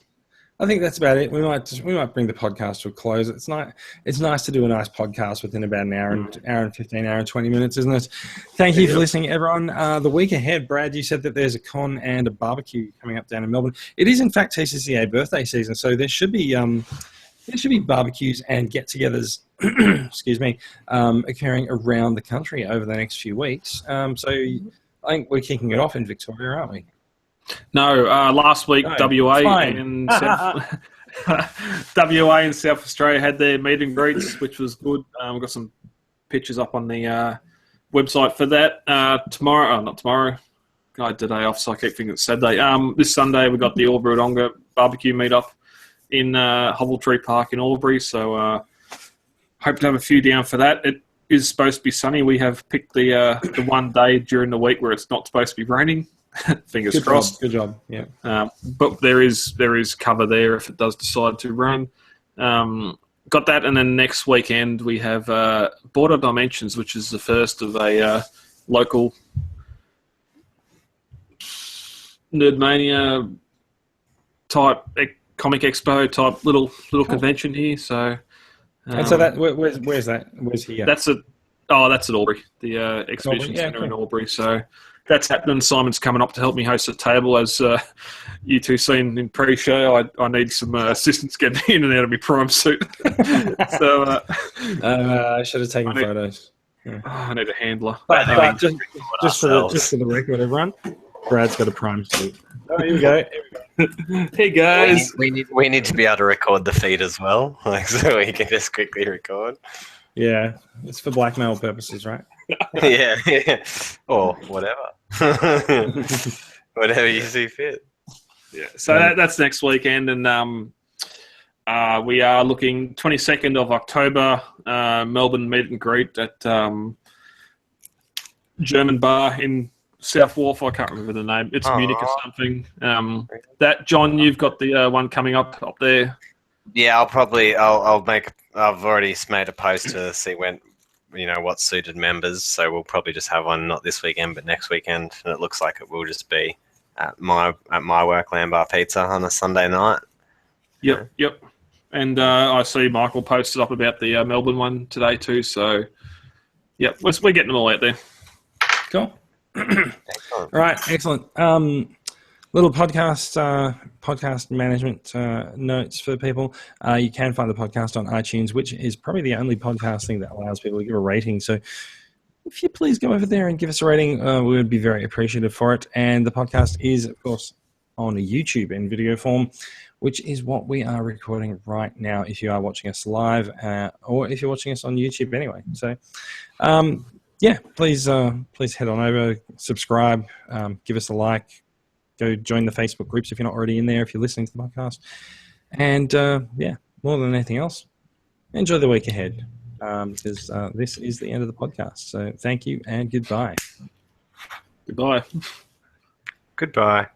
about it. We might bring the podcast to a close. It's nice to do a nice podcast within about an hour and 15, hour and 20 minutes, isn't it? Thank you for listening, everyone. The week ahead, Brad, you said that there's a con and a barbecue coming up down in Melbourne. It is in fact TCCA birthday season, so there should be barbecues and get-togethers, excuse me, occurring around the country over the next few weeks. So I think we're kicking it off in Victoria, aren't we? No, last week WA and WA and South Australia had their meet and greets, which was good. We've got some pictures up on the website for that. Not tomorrow. I had today off, so I keep thinking it's Saturday. This Sunday we've got the Albury Wodonga barbecue meet-up in Hobbletree Park in Albury, so hope to have a few down for that. It is supposed to be sunny. We have picked the one day during the week where it's not supposed to be raining. Fingers crossed. Good job. Yeah. But there is cover there if it does decide to rain. Got that, and then next weekend we have Border Dimensions, which is the first of a local Nerdmania type comic expo type little convention here. So, and so that where's that? Where's he at? That's at Albury, the exhibition centre in Albury. So that's happening. Simon's coming up to help me host a table, as you two seen in pre-show. I need some assistance getting in and out of my prime suit. So I should have taken photos. Yeah. I need a handler. But just for the record, everyone, Brad's got a prime suit. Oh, here we go. Hey guys, we need to be able to record the feed as well, like so we can just quickly record. Yeah, it's for blackmail purposes, right? yeah, or whatever, whatever you see fit. Yeah, so that's next weekend, and we are looking 22nd of October, Melbourne meet and greet at German Bar in South Wharf. I can't remember the name. It's Munich or something. That John, you've got the one coming up there. Yeah, I've already made a post to see when, what suited members. So we'll probably just have one not this weekend, but next weekend. And it looks like it will just be at my work, Lamb Bar Pizza, on a Sunday night. Yep. And I see Michael posted up about the Melbourne one today too. So, yep, we're getting them all out there. Cool. All right, excellent. Little podcast management notes for people. You can find the podcast on iTunes, which is probably the only podcast thing that allows people to give a rating. So if you please go over there and give us a rating, we would be very appreciative for it. And the podcast is, of course, on YouTube in video form, which is what we are recording right now if you are watching us live or if you're watching us on YouTube anyway. So, please head on over, subscribe, give us a like, go join the Facebook groups if you're not already in there, if you're listening to the podcast. And, more than anything else, enjoy the week ahead because this is the end of the podcast. So thank you and goodbye. Goodbye. Goodbye.